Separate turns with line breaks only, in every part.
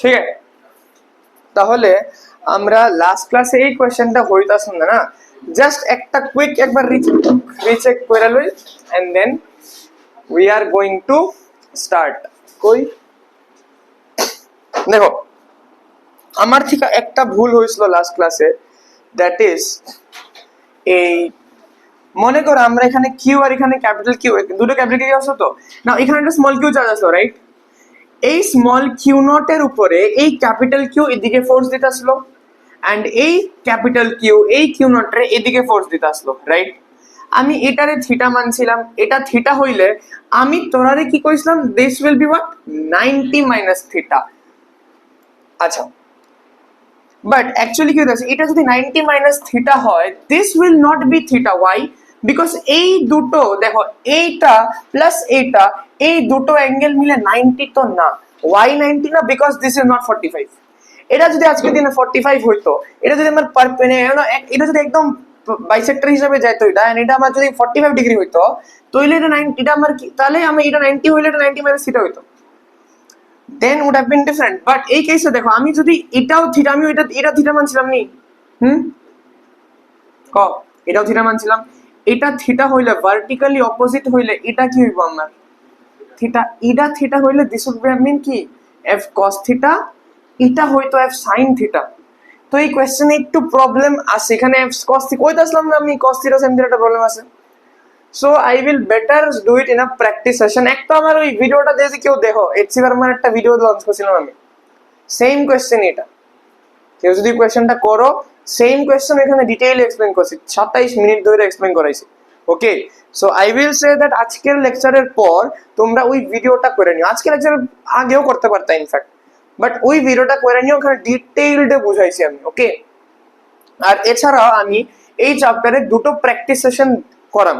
ঠিক আছে, তাহলে আমরা লাস্ট ক্লাসে এই কোয়েশ্চেনটা হইতাছ না, জাস্ট একটা কুইক একবার রিচেক করে লই and then we are going to start. কই দেখো, আমার থেকে একটা ভুল হয়েছিল লাস্ট ক্লাসে, দ্যাট ইজ এই মনে করো আমরা এখানে কিউ আর এখানে ক্যাপিটাল কিউ, দুটো ক্যাপিটাল কিউ আছে তো না, এখানে একটা স্মল কিউ চার্জ আছে রাইট। এই স্মল কিউ নট এর উপরে এই ক্যাপিটাল কিউ এদিকে ফোর্স দিতে আসলো এন্ড এই ক্যাপিটাল কিউ এই কিউ নট এর এদিকে ফোর্স দিতে আসলো রাইট। আমি এটারে থিটা মানছিলাম, এটা থিটা হইলে আমি তোরারে কি কইছিলাম, this will be what 90 minus theta. আচ্ছা, বাট অ্যাকচুয়ালি কি হচ্ছে, এটা যদি 90 মাইনাস থিটা হয় this will not be theta. Why? Because এই দুটো দেখো, এইটা প্লাস এইটা, এই দুটো অ্যাঙ্গেল মিলে 90 তো না। ওয়াই 90 না? Because this is not 45। এটা যদি আজকের দিনে 45 হইতো, এটা যদি আমার এটা যদি একদম বাইসেক্টর হিসেবে যাইতো এটা, এটা আমার যদি 45 ডিগ্রি হইতো, তাহলে এটা 90, এটা আমার কি, তাহলে আমি এটা 90 হইলে এটা 90 মাইনাস থিটা হইতো, then would have been different. But এই কেসে দেখো, আমি যদি এটাও থিটা, আমি এটা থিটা মানছিলাম নি, ক এটাও থিটা মানছিলাম, এটা থিটা হইলে ভার্টিক্যালি অপোজিট হইলে এটা কি হইব আমার থিটা, এটা থিটা হইলে দিস উড মিন কি এফ কস থিটা, এটা হইতো এফ সাইন থিটা। তো এই কোশ্চেনে একটু প্রবলেম আছে, এখানে এফ কস থিটা কইতে আসলাম না আমি, cos theta sine theta problem আছে। So I will better do it in a practice session. একটা আমার ওই ভিডিওটা দেখে কেউ দেখো, এইচসি ভার্মার একটা ভিডিও লঞ্চ করছিলাম আমি, সেম কোয়েশ্চেন এটা, কেউ যদি কোয়েশ্চেনটা করো সেম কোয়েশ্চেন এখানে ডিটেইলে এক্সপ্লেইন করছি, 27 মিনিট ধরে এক্সপ্লেইন করাইছি। Okay, so I will say that আজকের লেকচারের পর তোমরা ওই ভিডিওটা করে নিও, আজকের লেকচারের আগেও করতে পারতা ইনফ্যাক্ট, বাট ওই ভিডিওটা করে নিও, ওখানে ডিটেইলডে বুঝাইছি আমি। ওকে, আর এছাড়াও আমি এই চ্যাপ্টারে দুটো প্র্যাকটিস সেশন করাম।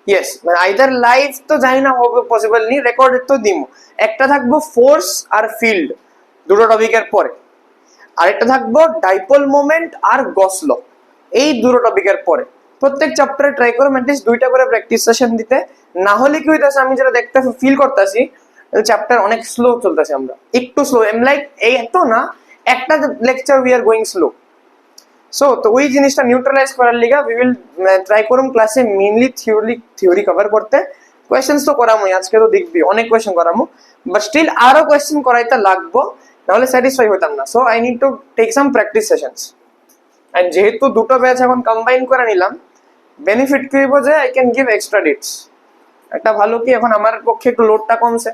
ইয়েস, মানে আইদার লাইভ তো জানি না হবে পসিবল নি, রেকর্ডেড তো দিমু। একটা থাকবো ফোর্স আর ফিল্ড দুটো টপিকের পরে, আরেকটা থাকবো ডাইপোল মোমেন্ট আর গস ল, এই দুটো টপিকের পরে। প্রত্যেক চ্যাপ্টারে ট্রাই করো অ্যাটলিস্ট দুইটা করে প্র্যাকটিস সেশন দিতে, না হলে কি হইতাছে আমি যেটা দেখতে ফিল করতেছি চ্যাপ্টার অনেক স্লো চলতেছে, আমরা একটু স্লো, এম লাইক এই এত না, একটা lecture we are going slow. So তো ওই জিনিসটা নিউট্রালাইজ করার লিগা উই উইল ট্রাই করুম ক্লাসে মেইনলি থিওরি কভার করতে। কোয়েশ্চেন্স তো করামই, আজকে তো দেখবি অনেক কোয়েশ্চেন করামু, বাট স্টিল আরো কোয়েশ্চেন করাইতে লাগবো, নাহলে স্যাটিসফাই হইতাম না। So I need to take some practice sessions. And যেহেতু দুটো ব্যাচ এখন কম্বাইন করে নিলাম, বেনিফিট কি হইব যে I can give extra dates. একটা ভালো কি, এখন আমার পক্ষে একটু লোডটা কমছে,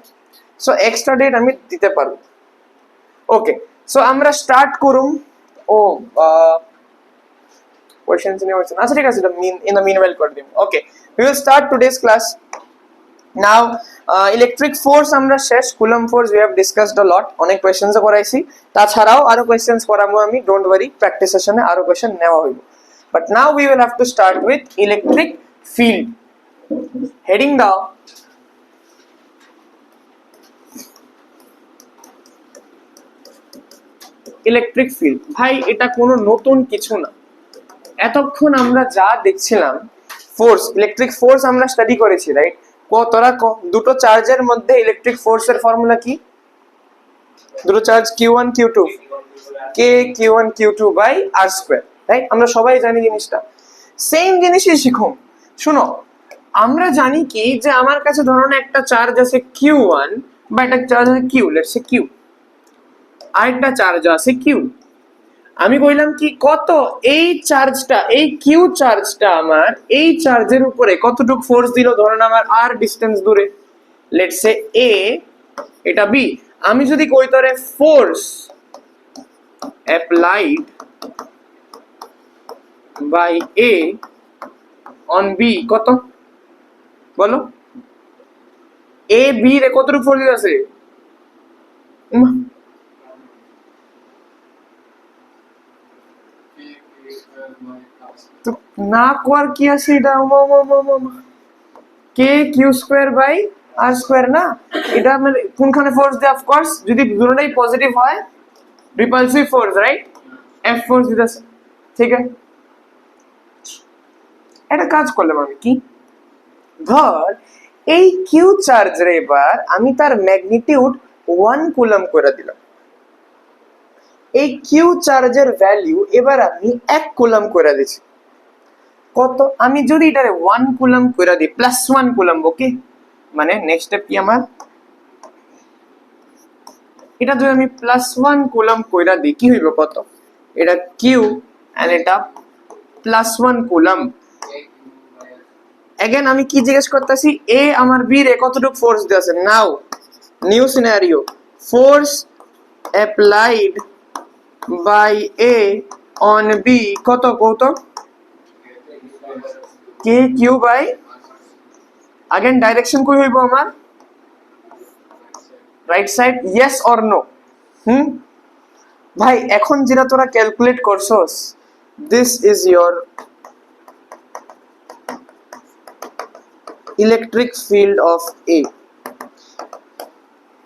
সো এক্সট্রা ডেট আমি দিতে পারবো। ওকে, সো আমরা স্টার্ট করুম। ও questions নিয়ে হচ্ছে না, আচ্ছা ঠিক আছে, এটা in the meanwhile করে দিই। ওকে, we will start today's class now. Electric force আমরা শেষ, coulomb force we have discussed a lot, অনেক কোশ্চেন্স করাইছি, তাছাড়াও আরো কোশ্চেন্স করাবো আমি, ডোন্ট ওয়ারি, প্র্যাকটিস সেশনে আরো কোশ্চেন নেওয়া হইব। But now we will have to start with electric field. Heading down, electric field, ভাই এটা কোনো নতুন কিছু না, এতক্ষণ আমরা যা দেখছিলাম ফোর্স, ইলেকট্রিক ফোর্স আমরা স্টাডি করেছি রাইট। তোরা দুটো চার্জের মধ্যে ইলেকট্রিক ফোর্সের ফর্মুলা কি? দুটো charge Q1 Q2, K Q1 Q2 by R square, right? আমরা সবাই জানি জিনিসটা, সেম জিনিসই শিখুন। শুনো, আমরা জানি কি যে আমার কাছে ধরুন একটা চার্জ আছে Q1 বা একটা চার্জ আছে Q, লেটস সে Q, আরেকটা চার্জ আছে Q। আমি কইলাম কি, কত এই চার্জটা, এই কিউ চার্জটা আমার এই চার্জের উপরে কতটুকু ফোর্স দিল, ধরেন আমার আর ডিসটেন্স দূরে, লেটস সে এ, এটা বি। আমি যদি কই তরে force applied by A on B, কত বলো, এ বি রে কতটুকু ফোর্স দিতেছে, তো না কোয়ার কি আছে এটা, K Q square by R square না, এটা মানে কোনখানে ফোর্স দেয়, অফ কোর্স যদি দুটোটাই পজিটিভ হয় repulsive force, right, F force দিতেছে। ঠিক আছে, এটা কাজ করলাম আমি কি, ধর এই কিউ চার্জ রে এবার আমি তার ম্যাগনিটিউড 1 কুলম্ব করে দিলাম, এই কিউ চার্জের ভ্যালু এবার আমি 1 কুলম্ব করে দিচ্ছি। কত? আমি যদি এটারে 1 কুলম্ব করে দিই, +1 কুলম্ব, ওকে, মানে নেক্সট স্টেপ কি আমার, এটা যদি আমি +1 কুলম্ব কইরা দিই কি হইব কত, এটা কিউ এন্ড এটা +1 কুলম্ব। अगेन আমি কি জিজ্ঞেস করতেছি, এ আমার বি রে কতটুকু ফোর্স দিয়েছে। Now new scenario, force applied by A on B কত কত, K Q by, again direction কই হইব আমার, right side, yes or no? ভাই এখন যেটা তোরা ক্যালকুলেট করছস, this is your electric field of A.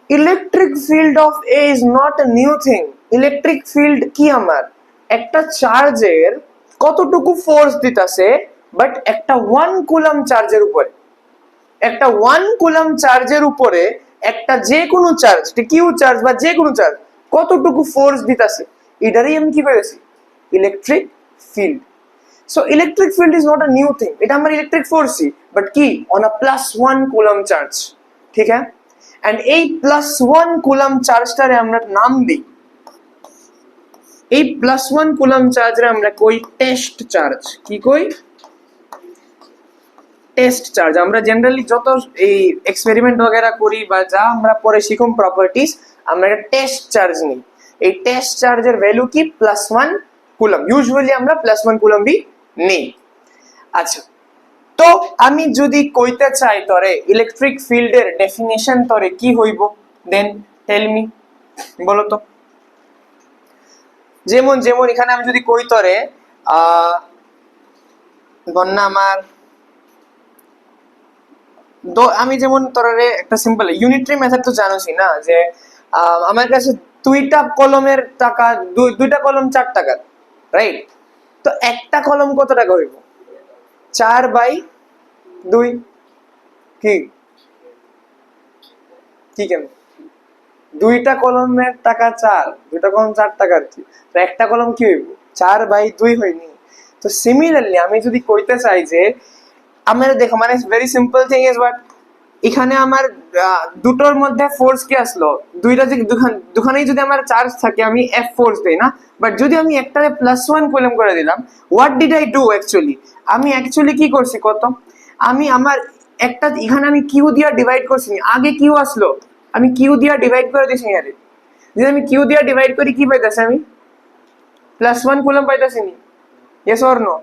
Electric field of A is not a new thing. Electric field কি আমার, একটা চার্জের কতটুকু ফোর্স দিতাছে, বাট একটা 1 কুলম্ব চার্জের উপরে, একটা 1 কুলম্ব চার্জের উপরে একটা যে কোনো চার্জ, কিউ চার্জ বা যে কোনো চার্জ কতটুকু ফোর্স দিতাছে, এটারই আমি কি করেছি electric field. So electric field is not a new thing, এটা আমার ইলেকট্রিক ফোর্সই, বাট কি অন আ +1 কুলম্ব চার্জ, ঠিক আছে? এন্ড এই +1 কুলম্ব চার্জটারে আমরা নাম দিই, এই +1 কুলম্ব চার্জরে আমরা কই টেস্ট চার্জ। কি কই? Test charge. আমরা জেনারেলি যত এই এক্সপেরিমেন্ট वगैरह করি বা যা আমরা পরে শিখুম প্রপার্টিজ, আমরা একটা টেস্ট চার্জ নিই। এই টেস্ট চার্জের ভ্যালু কি +1 কুলম্ব। ইউজুয়ালি আমরা +1 কুলম্বই নেই। আচ্ছা, তো আমি যদি কইতে চাই তরে ইলেকট্রিক ফিল্ডের ডেফিনিশন তরে কি হইব, দেন টেল মি, বলো তো। যেমন যেমন এখানে আমি যদি কই তরে বন্যা আমার আমি যেমন তোরে একটা সিম্পল ইউনিটরি মেথড তো জানোসই না, যে আমার কাছে দুইটা কলমের টাকা, দুইটা কলম 4 টাকা, রাইট? তো একটা কলম কত টাকা হইব? 4/2। কি কি কেন দুইটা কলমের টাকা 4, দুইটা কলম 4 টাকা আর কি, তো একটা কলম কি হইব 4/2 হয়নি। তো সিমিলারলি আমি যদি কইতে চাই যে আমার দেখো, মানে very simple thing is what, এখানে আমার দুটোর মধ্যে ফোর্স কি আসলো, দুইটা যে দুখানেই যদি আমার চার্জ থাকে আমি এফ ফোর্স দেই না, বাট যদি আমি একটারে +1 কুলম্ব করে দিলাম, what did I do actually, আমি অ্যাকচুয়ালি কি করছি কত, আমি আমার একটা এখানে আমি কিউ দিয়া ডিভাইড করছি, আগে কিউ আসলো আমি কিউ দিয়া ডিভাইড করে দিছি, আরে যদি আমি কিউ দিয়া ডিভাইড করি কি পাইতাছি আমি +1 কুলম্ব পাইতাছি নি, yes or no?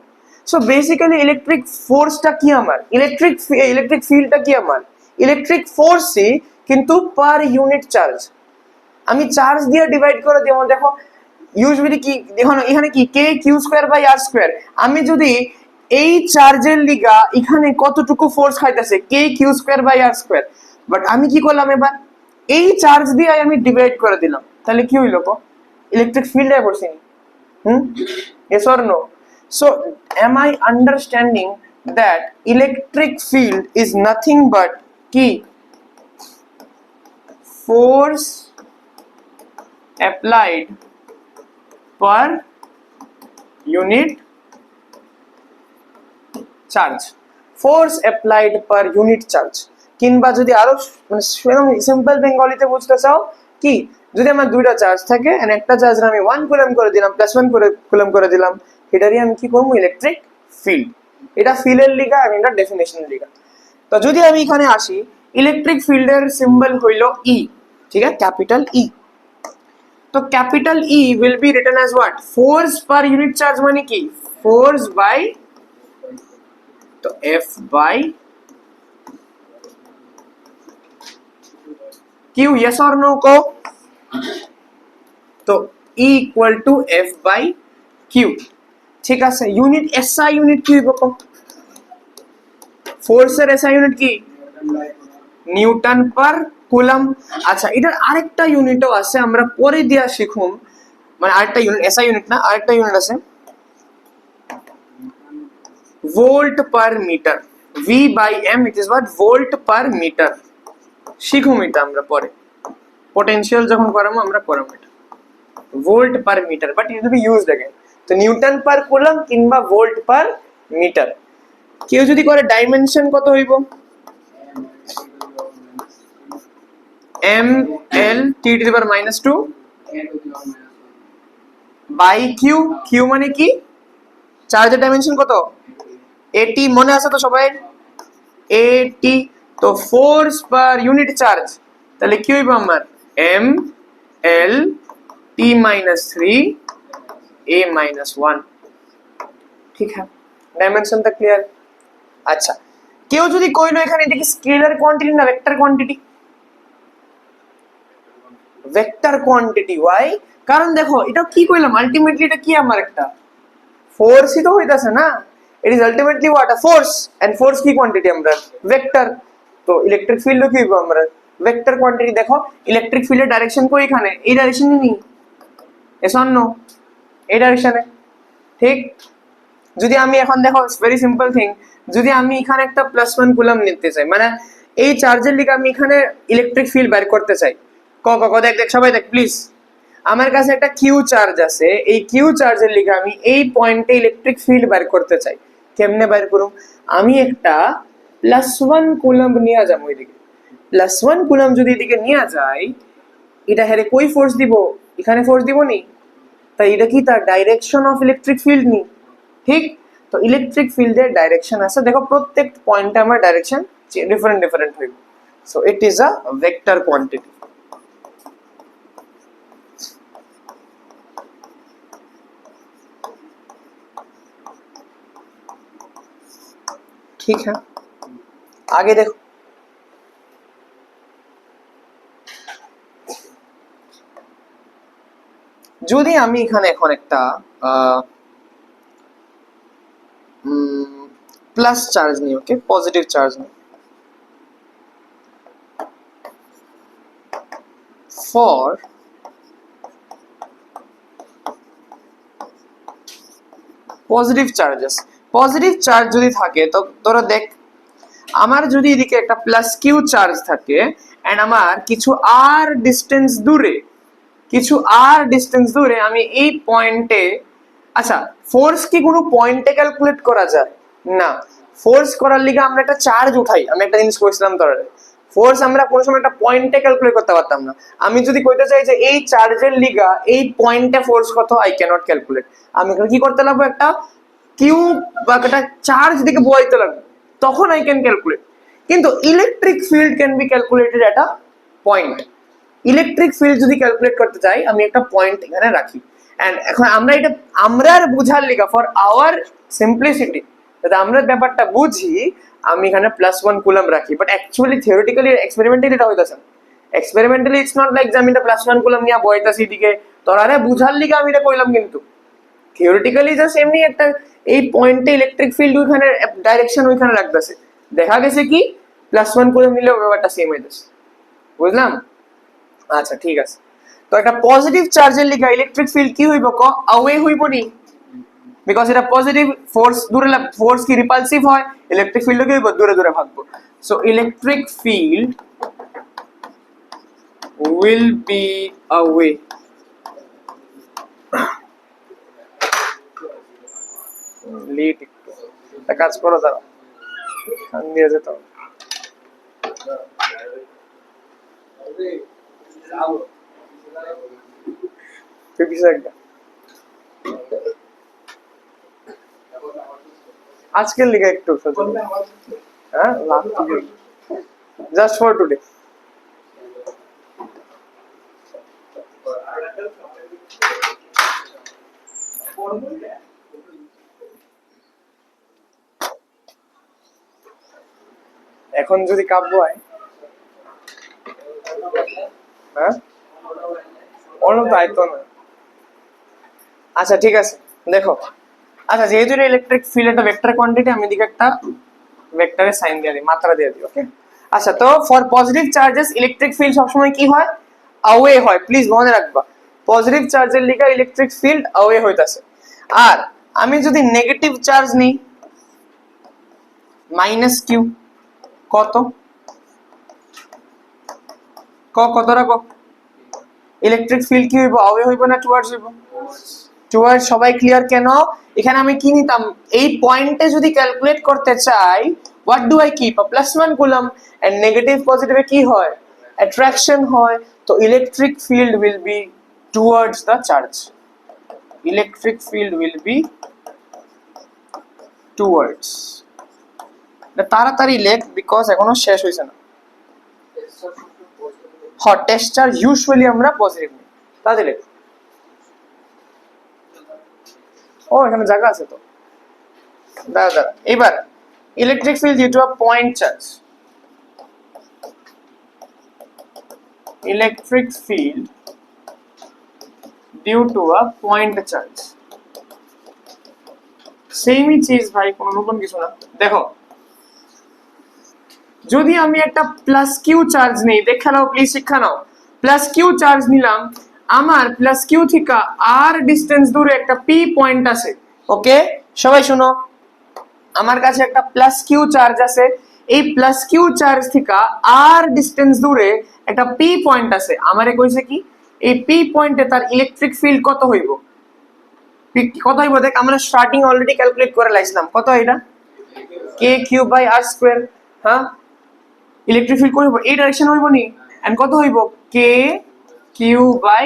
So basically electric ফোর্সটা কি আমার, ইলেকট্রিক ফিল্ডটা কি আমার ইলেকট্রিক ফোর্সই, কিন্তু পার ইউনিট চার্জ। আমি চার্জ দিয়ে ডিভাইড করে দিই, দেখো ইউজুয়ালি কি দেখো এখানে কি K Q square by R square, আমি যদি এই চার্জের লিগা এখানে কতটুকু ফোর্স খাইতেছে K Q square by R square, but আমি কি করলাম এবার এই চার্জ দিয়ে আমি ডিভাইড করে দিলাম, তাহলে কি হইলো কো ইলেকট্রিক ফিল্ড এ পড়ছে। yes or no? So am I understanding that electric field is nothing but key force applied per unit charge, force applied per unit charge। কিংবা যদি আরো মানে সিম্পল বেঙ্গলিতে বুঝতে চাও, কি যদি আমার দুইটা চার্জ থাকে এন্ড একটা চার্জের আমি 1 কুলম্ব করে দিলাম, +1 কুলম্ব করে দিলাম, এটারই আমি কি করব ইলেকট্রিক ফিল্ড। এটা ফিল্ডের লিগা আর এটা ডেফিনিশনের লিগা। তো যদি আমি এখানে আসি, ইলেকট্রিক ফিল্ডের সিম্বল হইল ই, ঠিক আছে, ক্যাপিটাল ই। তো capital E will be written as what, force per unit charge, মানে কি ফোর্স বাই, তো F by Q, yes or no को, তো E equal to F by Q, ঠিক আছে। ইউনিট এসআই ইউনিট কি হইব কো, ফোর্সের এসআই ইউনিট কি নিউটন পার কুলম্ব। আচ্ছা, এটার আরেকটা ইউনিটও আছে, আমরা পরে দিয়া শিখুম, মানে আরেকটা ইউনিট এসআই ইউনিট না, আরেকটা ইউনিট আছে volt per metre, V by M, it is what volt per metre. শিখুম এটা আমরা পরে, পোটেনশিয়াল যখন করাবো আমরা করাবো এটা। Volt per metre, but it will be used again. তো নিউটন পার কুলম কিংবা ভোল্ট পার মিটার। কেউ যদি করে ডাইমেনশন কত হইব? m l t to the power -2 by Q. Q মানে কি? চার্জের ডাইমেনশন কত? এটি মনে আছে তো সবাই? এটি তো ফোর্স পার ইউনিট চার্জ, তাহলে কি হইব আমার? m l t -3 a -1। ঠিক আছে, ডাইমেনশনটা ক্লিয়ার? আচ্ছা, কেউ যদি কইলো এখানে এটা কি স্কেলার কোয়ান্টিটি না vector quantity? Vector quantity. Why? কারণ দেখো এটা কি কইলাম, আলটিমেটলি এটা কি আমার একটা ফোর্সই তো হইতাছে না। It is ultimately what? A force. And force কি কোয়ান্টিটি আমরা? ভেক্টর। তো ইলেকট্রিক ফিল্ডও কি হইব আমরা? Vector quantity. দেখো ইলেকট্রিক ফিল্ডের ডাইরেকশন কই? এখানে এই ডাইরেকশনে নি, এস অন নো, এই ডাইরেকশনে। ঠিক? যদি আমি এখন দেখো ভেরি সিম্পল থিং, যদি আমি এখানে একটা +1 কুলম নিতে চাই, মানে এই চার্জের লিগে আমি এখানে ইলেকট্রিক ফিল্ড বের করতে চাই। দেখ দেখ সবাই দেখ প্লিজ। আমার কাছে একটা কিউ চার্জ আছে, এই কিউ চার্জের লিগে আমি এই পয়েন্টে ইলেকট্রিক ফিল্ড বের করতে চাই। কেমনে বের করব? আমি একটা +1 কুলম নিয়ে যাব এদিকে। +1 কুলম যদি এদিকে নিয়ে যাই, এটা হেরে কই ফোর্স দিব? এখানে ফোর্স দিব নি? তাই এটা কি তার ডাইরেকশন অফ ইলেকট্রিক ফিল্ড নি? ঠিক? তো ইলেকট্রিক ফিল্ডের ডাইরেকশন আছে, দেখো প্রত্যেক পয়েন্টে আমার ডাইরেকশন ডিফারেন্ট ডিফারেন্ট হইব। So it is a vector quantity. ঠিক है, आगे देखो। যদি আমি এখানে এখন একটা প্লাস চার্জ নিই, ওকে, পজিটিভ চার্জ নিই, for positive charges. Positive charge যদি থাকে তো তোরা দেখ, আমার যদি এদিকে একটা প্লাস কিউ চার্জ থাকে এন্ড আমার কিছু আর ডিস্টেন্স দূরে, কিছু আর ডিস্টেন্স দূরে আমি এই পয়েন্টে, আচ্ছা ফোর্স কি কোনো পয়েন্টে ক্যালকুলেট করা যায়? না। ফোর্স করার লিগে আমরা একটা চার্জ উঠাই। আমি একটা জিনিস কইছিলাম তোরা, ফোর্স আমরা কোনো সময় একটা পয়েন্টে ক্যালকুলেট করতে পারতাম না। আমি যদি কইতে চাই যে এই চার্জের লিগা এই পয়েন্টে ফোর্স কত, আই ক্যান নট ক্যালকুলেট। আমি এখানে কি করতে লাগবে? একটা কিউ বা একটা চার্জ দিকে বোঝাইতে লাগবে, তখন আই ক্যান ক্যালকুলেট। কিন্তু electric field can be calculated at a point. Electric field যদি ক্যালকুলেট করতে চাই আমি একটা পয়েন্ট এখানে রাখি। এন্ড এখন আমরা এটা আমরার বুঝার লিগা, ফর আওয়ার সিম্পলিসিটি, যাতে আমরা ব্যাপারটা বুঝি, আমি এখানে +1 কুলম রাখি। বাট অ্যাকচুয়ালি থিওরিটিক্যালি এক্সপেরিমেন্টালি এটা হইতাছে না। এক্সপেরিমেন্টালি ইটস নট লাইক যে আমি এটা +1 কুলম নিয়ে বইতাছি দিকে তোরারে বুঝার লিগা আমি এটা কইলাম, কিন্তু থিওরিটিক্যালি জাস্ট এমনি একটা এই পয়েন্টে ইলেকট্রিক ফিল্ড ওইখানে ডাইরেকশন ওইখানে রাখতেছে। দেখা গেছে কি +1 কুলম নিলে ব্যাপারটা সেম হইতাছে। বুঝলাম? আচ্ছা ঠিক আছে। তো একটা পজিটিভ চার্জের লিগা ইলেকট্রিক ফিল্ড কি হইব ক? অ্যাওয়ে হইব নি? বিকজ এটা পজিটিভ ফোর্স, দূরে ফোর্স কি রিপালসিভ হয়, ইলেকট্রিক ফিল্ড কি হইব? দূরে দূরে ভাগবো। So electric field will be away. লিট একটু একটা কাজ করো, দাঁড়া দিয়ে যেত আজকের লিগে একটু, হ্যাঁ জাস্ট ফর টুডে। এখন যদি কাব্য হয়, হ্যাঁ অন্য তো আইতো না। আচ্ছা ঠিক আছে, দেখো, আচ্ছা যেহেতু এটা ইলেকট্রিক ফিল্ড একটা ভেক্টর কোয়ান্টিটি, আমি দিকে একটা ভেক্টরের সাইন দিয়ে দিই, মাত্রা দিয়ে দিই, ওকে। আচ্ছা, তো for positive charges electric field সবসময় কি হয়? অ্যাওয়ে হয়। প্লিজ মনে রাখবা, পজিটিভ চার্জের লিগা ইলেকট্রিক ফিল্ড অ্যাওয়ে হইতাছে। আর আমি যদি নেগেটিভ চার্জ নিই -q, কত কত রাখো? ইলেকট্রিক ফিল্ড কি হইব, অ্যাওয়ে হইব না টুয়ার্ডস হইব? টুয়ার্ডস। সবাই ক্লিয়ার? কেন? এখানে আমি কি নিতাম, এই পয়েন্টে যদি ক্যালকুলেট করতে চাই, what do I keep, +1 coulomb, and negative পজিটিভে কি হয়, অ্যাট্রাকশন হয়। তো electric field will be towards the charge, electric field will be towards. তাড়াতাড়ি লেখ, বিকজ এখনো শেষ হয়েছে না। হট টেস্ট চার্জ ইউজুয়ালি আমরা পজিটিভ নিই, তাড়াতাড়ি লেখ। ও এখানে জায়গা আছে তো, দাঁড়া দাঁড়া। এবার electric field due to a point charge, electric field due to a point charge, সেমই চিজ ভাই, কোনো নতুন কিছু না। দেখো যদি আমি একটা প্লাস কিউ চার্জ নেই, দেখা নাও প্লিজ, শিক্ষা নাও। প্লাস কিউ চার্জ নিলাম, আমার প্লাস কিউ থেকে আর ডিস্টেন্স দূরে একটা পি পয়েন্ট আছে। ওকে সবাই শুনো, আমার কাছে একটা প্লাস কিউ চার্জ আছে, এই প্লাস কিউ চার্জ থেকে আর ডিস্টেন্স দূরে একটা পি পয়েন্ট আছে। আমারে কইছে কি, এই পি পয়েন্টে তার ইলেকট্রিক ফিল্ড কত হইব, কত হইব দেখ, আমরা স্টার্টিং অলরেডি ক্যালকুলেট করে লাইছিলাম। কত এটা, K Q by R square. হ্যাঁ, ইলেকট্রিক ফিল্ড কত হইব, এই ডাইরেকশন হইব নি, এন্ড কত হইব, কে কিউ বাই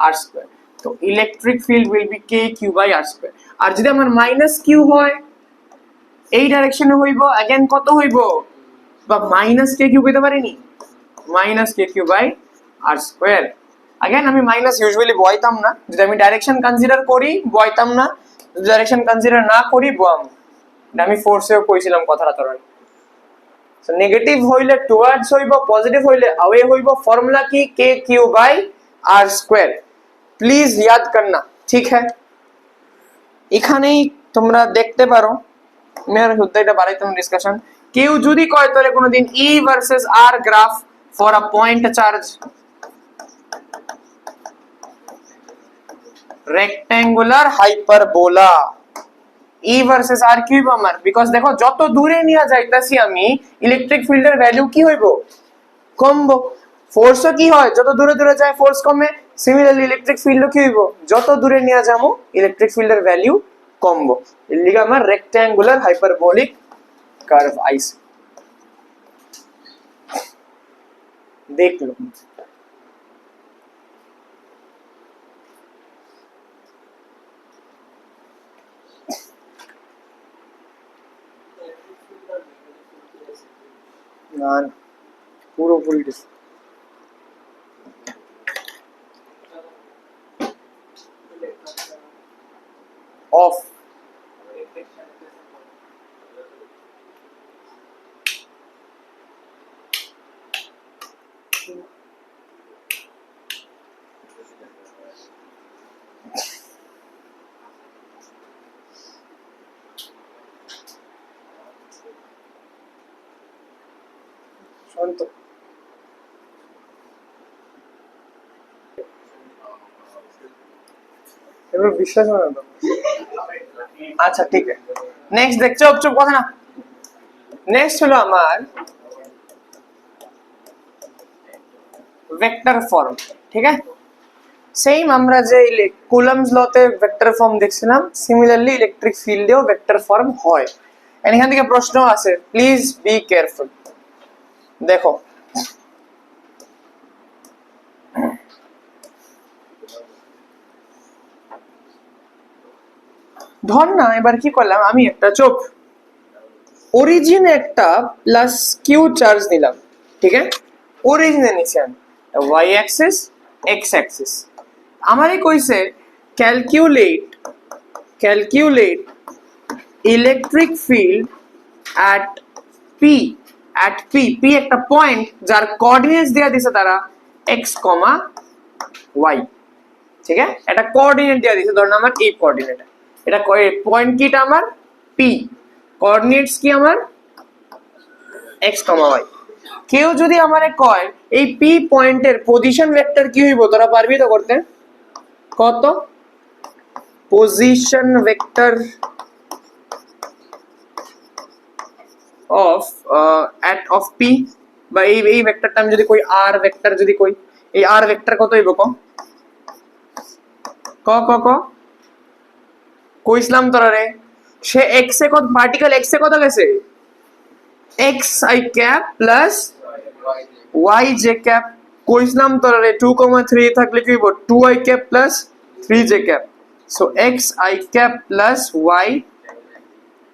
আর স্কয়ার। তো electric field will be K Q by R square. আর যদি আমার মাইনাস কিউ হয়, এই ডাইরেকশনে হইব, अगेन কত হইব, বা মাইনাস কে কিউ পেতে পারিনি, minus K Q by R square. Again আমি মাইনাস ইউজুয়ালি বয়তাম না, যদি আমি ডাইরেকশন কনসিডার করি বয়তাম না, যদি ডাইরেকশন কনসিডার না করি বয়াম। আমি ফোর্সেও কইছিলাম কথাটা তোর। সো নেগেটিভ হইলে টুয়ার্ডস হইব, পজিটিভ হইলে अवे হইব। ফর্মুলা কি, K Q by R square. Please याद करना, ঠিক है? এখানেই তোমরা দেখতে পারো, মেয়ের হতে এটা বাড়াইতাম ডিসকাশন। কেউ যদি কয় তাহলে কোনোদিন E versus R graph for a point charge, rectangular hyperbola, E versus R কি হইব আমার, বিকজ দেখো যত দূরে নিয়ে যাইতাছি আমি, ইলেকট্রিক ফিল্ডের ভ্যালু কি হইব, কমবো। ফোর্সও কি হয়, যত দূরে দূরে যায় ফোর্স কমে। সিমিলারলি ইলেকট্রিক ফিল্ডও কি হইব, যত দূরে নিয়ে যাবো ইলেকট্রিক ফিল্ডের ভ্যালু কমবো। এর লিগে আমার রেক্ট্যাঙ্গুলার হাইপারবোলিক কার্ভ আইছে। দেখলো না, পুরোপুরি অফ। শান্ত, এবার বিশ্বাস হয় না তো। আচ্ছা ঠিক আছে, নেক্সট দেখ, চুপ চুপ কথা না। নেক্সট হলো আমার ভেক্টর ফর্ম, ঠিক আছে? সেম আমরা যে কুলম্বস লতে ভেক্টর ফর্ম দেখছিলাম, সিমিলারলি ইলেকট্রিক ফিল্ডেও ভেক্টর ফর্ম হয়। এখান থেকে প্রশ্ন আছে, প্লিজ বি কেয়ারফুল। দেখো ধর না, এবার কি করলাম আমি, একটা চোপ অরিজিনে একটা প্লাস কিউ চার্জ নিলাম, ঠিক আছে? অরিজিনে নিছি আমি ওয়াই অ্যাক্সিস এক্স অ্যাক্সিস। আমারই কইছে calculate electric field at P, P একটা পয়েন্ট যার কোঅর্ডিনেটস দেয়া দিছে তারা এক্স কমা ওয়াই, ঠিক আছে? এটা কোঅর্ডিনেট দেয়া দিছে, ধরুন আমার এই কোঅর্ডিনেট, এটা পয়েন্ট কিটা আমার পি, কোঅর্ডিনেটস কি আমার এক্স কমা ওয়াই। কেউ যদি আমারে কয় এই পি পয়েন্টের পজিশন ভেক্টর কি হইব, তোরা পারবি তো করতে? কত position vector of of P, বা এই ভেক্টরটা আমি যদি কই আর ভেক্টর যদি কই, এই আর ভেক্টর কত হইব ক ক ক ক কইছিলাম তোরা রে, সে এক্স এ কত পার্টিকেল এক্স এ কত গেছে, X I cap plus Y J cap. কইছিলাম তোরা রে 2,3 থাকলে কি হইব 2i cap plus 3j cap. So X I cap plus Y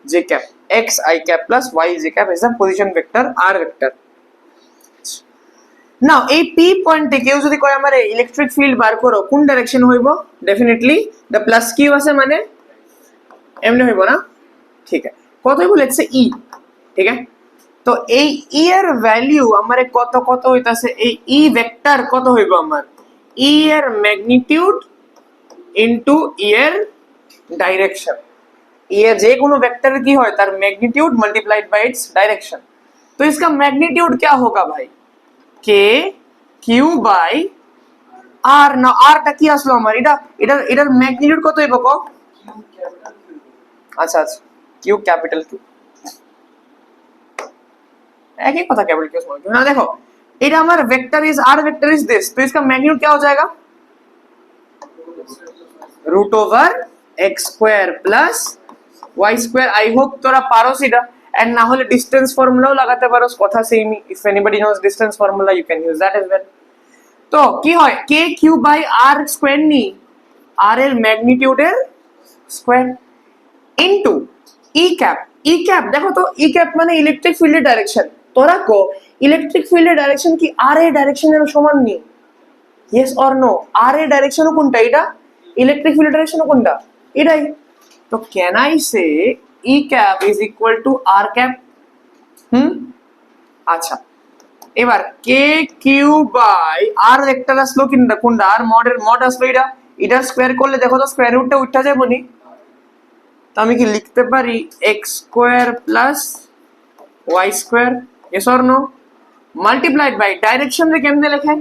J cap, X I cap plus Y J cap is the position vector R vector. Now এই P পয়েন্টে কেউ যদি কয় আমারে ইলেকট্রিক ফিল্ড বার করো কোন ডাইরেকশন হইব, definitely the plus Q আছে মানে এমনি হইব না, ঠিক আছে। কত হইব লেটস সে ই, ঠিক আছে। তো এই ই এর ভ্যালু আমারে কত কত হইতাছে, এই ই ভেক্টর কত হইব আমার ই এর ম্যাগনিটিউড ইনটু ই এর डायरेक्शन। ये जे कोनो वेक्टर की हो तार magnitude multiplied by its direction. तो इसका मैग्नीट्यूड क्या होगा भाई, के किউ बाय आर। ना आर টা কি আসলো আমার, এটার ম্যাগনিটিউড কত হইব ক, আচ্ছা আচ্ছা কিউ ক্যাপিটাল কিউ, একই কথা ক্যাপিটাল কিউ স্মল কিউ না। देखो এটা আমার vector is R, vector is this, तो इसका मैग्नीट्यूड क्या हो जाएगा root over x square plus y square. I hope তোরা পারোস এটা, এন্ড না হলে ডিসটেন্স ফর্মুলাও লাগাতে পারোস, কথা সেমই। If anybody knows distance formula you can use that as well. তো কি হয় k Q by r square নি, r এর ম্যাগনিটিউডের square into E cap. E cap দেখো তো, ই ক্যাপ মানে ইলেকট্রিক ফিল্ডের ডাইরেকশন। তোরা কো ইলেকট্রিক ফিল্ডের ডাইরেকশন কি r এর ডাইরেকশনের সমান নি, ইয়েস অর নো। r এর ডাইরেকশনও কোনটা, এটা ইলেকট্রিক ফিল্ড ডাইরেকশনও কোনটা, এটাই। তো can I say E cap is equal to R cap. আচ্ছা এবার K Q by R vector আসলো কিনা কোনটা, আর মডের মড আসলো, এটা স্কয়ার করলে দেখো তো স্কয়ার রুটটা উঠা যায় বনি। তো আমি কি লিখতে পারি X square plus Y square, yes और नो, मल्टीप्लाइड बाय डायरेक्शन रे केमने लिखे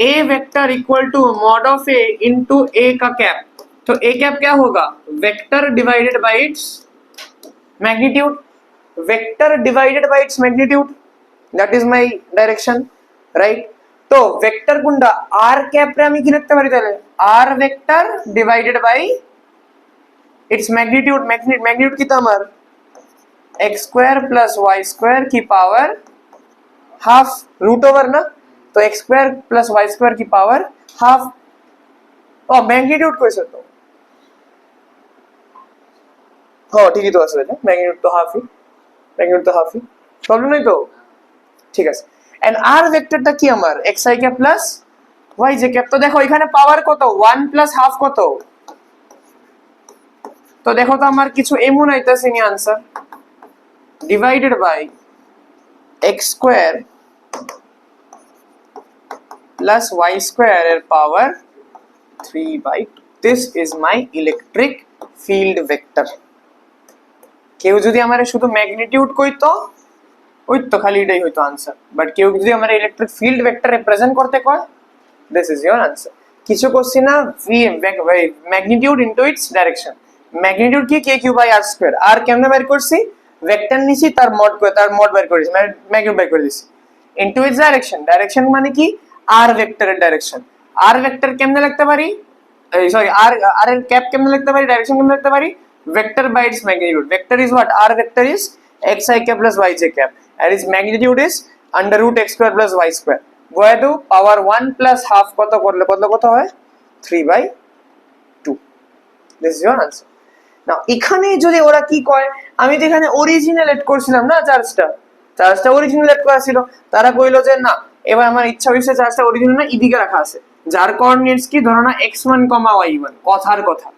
A vector equal to mod of A into A का कैप। तो ए कैप क्या होगा, vector divided by its magnitude, vector divided by its magnitude, that is my direction right. तो vector कोनটা r cap রে আমি কি লিখতে পারি তাহলে r vector divided by its magnitude. Magnitude কিটা আমার x square plus y square की पावर हाफ रूट ओवर ना, तो x square plus y square की पावर हाफ। और मैग्नीट्यूड কইছো তো, হ্যাঁ ঠিকই তো আছে এটা, ম্যাগনিটিউড তো হাফই, ম্যাগনিটিউড তো হাফই, প্রবলেম নাই তো, ঠিক আছে। এন্ড আর ভেক্টরটা কি আমার xi cap plus yj cap. তো দেখো এখানে পাওয়ার কত 1 প্লাস হাফ কত, তো দেখো তো আমার কিছু এমন আইতাছে নি answer divided by x square plus y square এর power 3/2। This is my electric field vector. কেউ যদি আমারে শুধু ম্যাগনিটিউড কইতো ওই তো খালি এটাই হইতো आंसर, বাট কেউ যদি আমারে ইলেকট্রিক ফিল্ড ভেক্টর রিপ্রেজেন্ট করতে কয় দিস ইজ ইওর आंसर। কিছু কোশ্চেন না magnitude into it's direction, magnitude কি K Q by R square, আর কেমনে বের করছি ভেক্টর নিছি তার মড বের করেছি, মানে ম্যাগনিটিউড বের করে দিছি ইনটু ইটস ডাইরেকশন। ডাইরেকশন মানে কি আর ভেক্টরের ডাইরেকশন। আর ভেক্টর কেমনে লিখতে পারি, সরি আর এর ক্যাপ কেমনে লিখতে পারি, ডাইরেকশন কেমনে লিখতে পারি vector by its magnitude। Vector is what, r vector is xi cap plus yj cap and its magnitude is under root x square plus y square। বয় দাও পাওয়ার 1 প্লাস হাফ কত করলে কত হয় 3/2। This is your answer. Now এখানে যদি ওরা কি কয়, আমি তো এখানে অরিজিনাল এড করছিলাম না, চার্জটা অরিজিনাল এড করা ছিল, তারা কইলো যে না এবার আমার ইচ্ছা হইছে চার্জটা অরিজিনাল না এদিকে রাখা আছে, যার কোঅর্ডিনেটস কি ধরো না x1, y1 কথার কথা।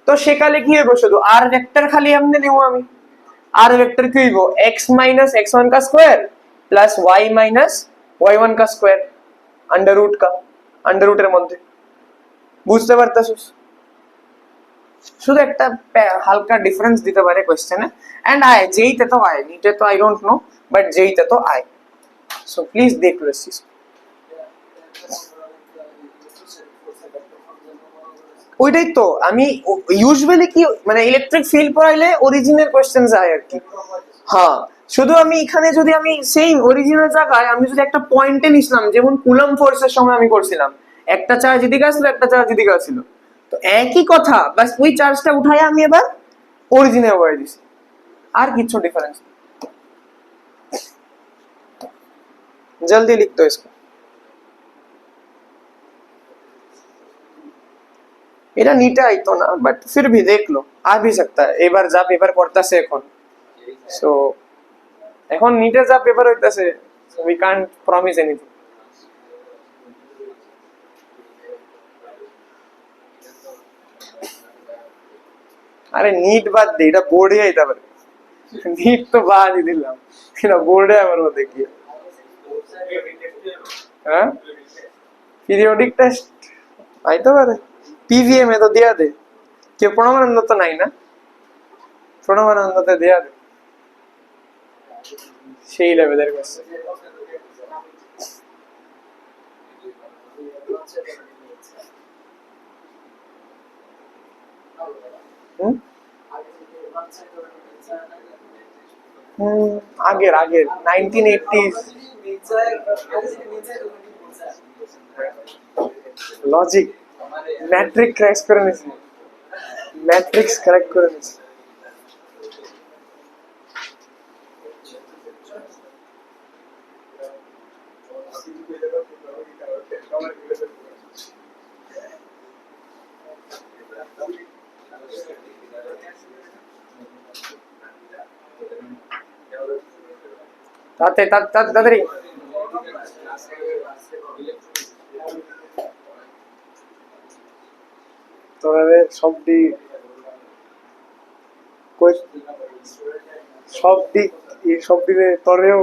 তো সেকালে কি হইব শুধু আর ভেক্টর খালি এমনি নিব আমি, আর ভেক্টর কি হইব x माइनस x1 का square plus y minus y1 का स्क्वायर अंडर রুটের মধ্যে। বুঝতে পারতাছস, শুধু একটা হালকা ডিফারেন্স দিতে পারে কোশ্চেনে। এন্ড আয় যেইতে তো আয়, নিতে তো আই ডোন্ট নো, বাট যেইতে তো আয়। সো প্লিজ দেখ লো দিস। ওইটাই তো আমি ইউজুয়ালি কি মানে ইলেকট্রিক ফিল্ড পড়াইলে অরিজিনাল কোশ্চেন যায় আর কি। হ্যাঁ শুধু আমি এখানে যদি আমি সেম অরিজিনাল জায়গায় আমি যদি একটা পয়েন্টে নিছিলাম, যেমন কুলম ফোর্সের সময় আমি করছিলাম, একটা চার্জ এদিকে আসলো, একটা চার্জ এদিকে আসলো, তো একই কথা, বাস ওই চার্জটা উঠাই আমি এবার অরিজিনে বয়ে দিছি, আর কিছু ডিফারেন্স। जल्दी लिख दो इसको। এটা নিটা আইতো না, বাট फिर भी देख लो, आ भी सकता है। এবার যা পেপার করতেছে এখন, সো এখন নিটে যা পেপার হইতাছে, উই কান্ট প্রমিস এনিথিং। আরে নিট বাদ দে, এটা বোর্ডে আইতা পারে। নিট তো বাদই দিলাম, এটা বোর্ডে আবার দেখি। হ্যাঁ, পিরিয়ডিক টেস্ট আইতে পারে, পিভিএম এ তো দেয়া দে। কেউ প্রণবানন্দ তো নাই না, প্রণবানন্দতে দেয়া দে, সেই লেভেলের কোশ্চেন। আগের 1980s লজিক ম্যাট্রিক্স ক্র্যাশ করে নিয়েছি, ম্যাট্রিক্স কারেক্ট করে নিয়েছি। তাড়াতাড়ি তোরে সব দিক এই সব দিনে তোরেও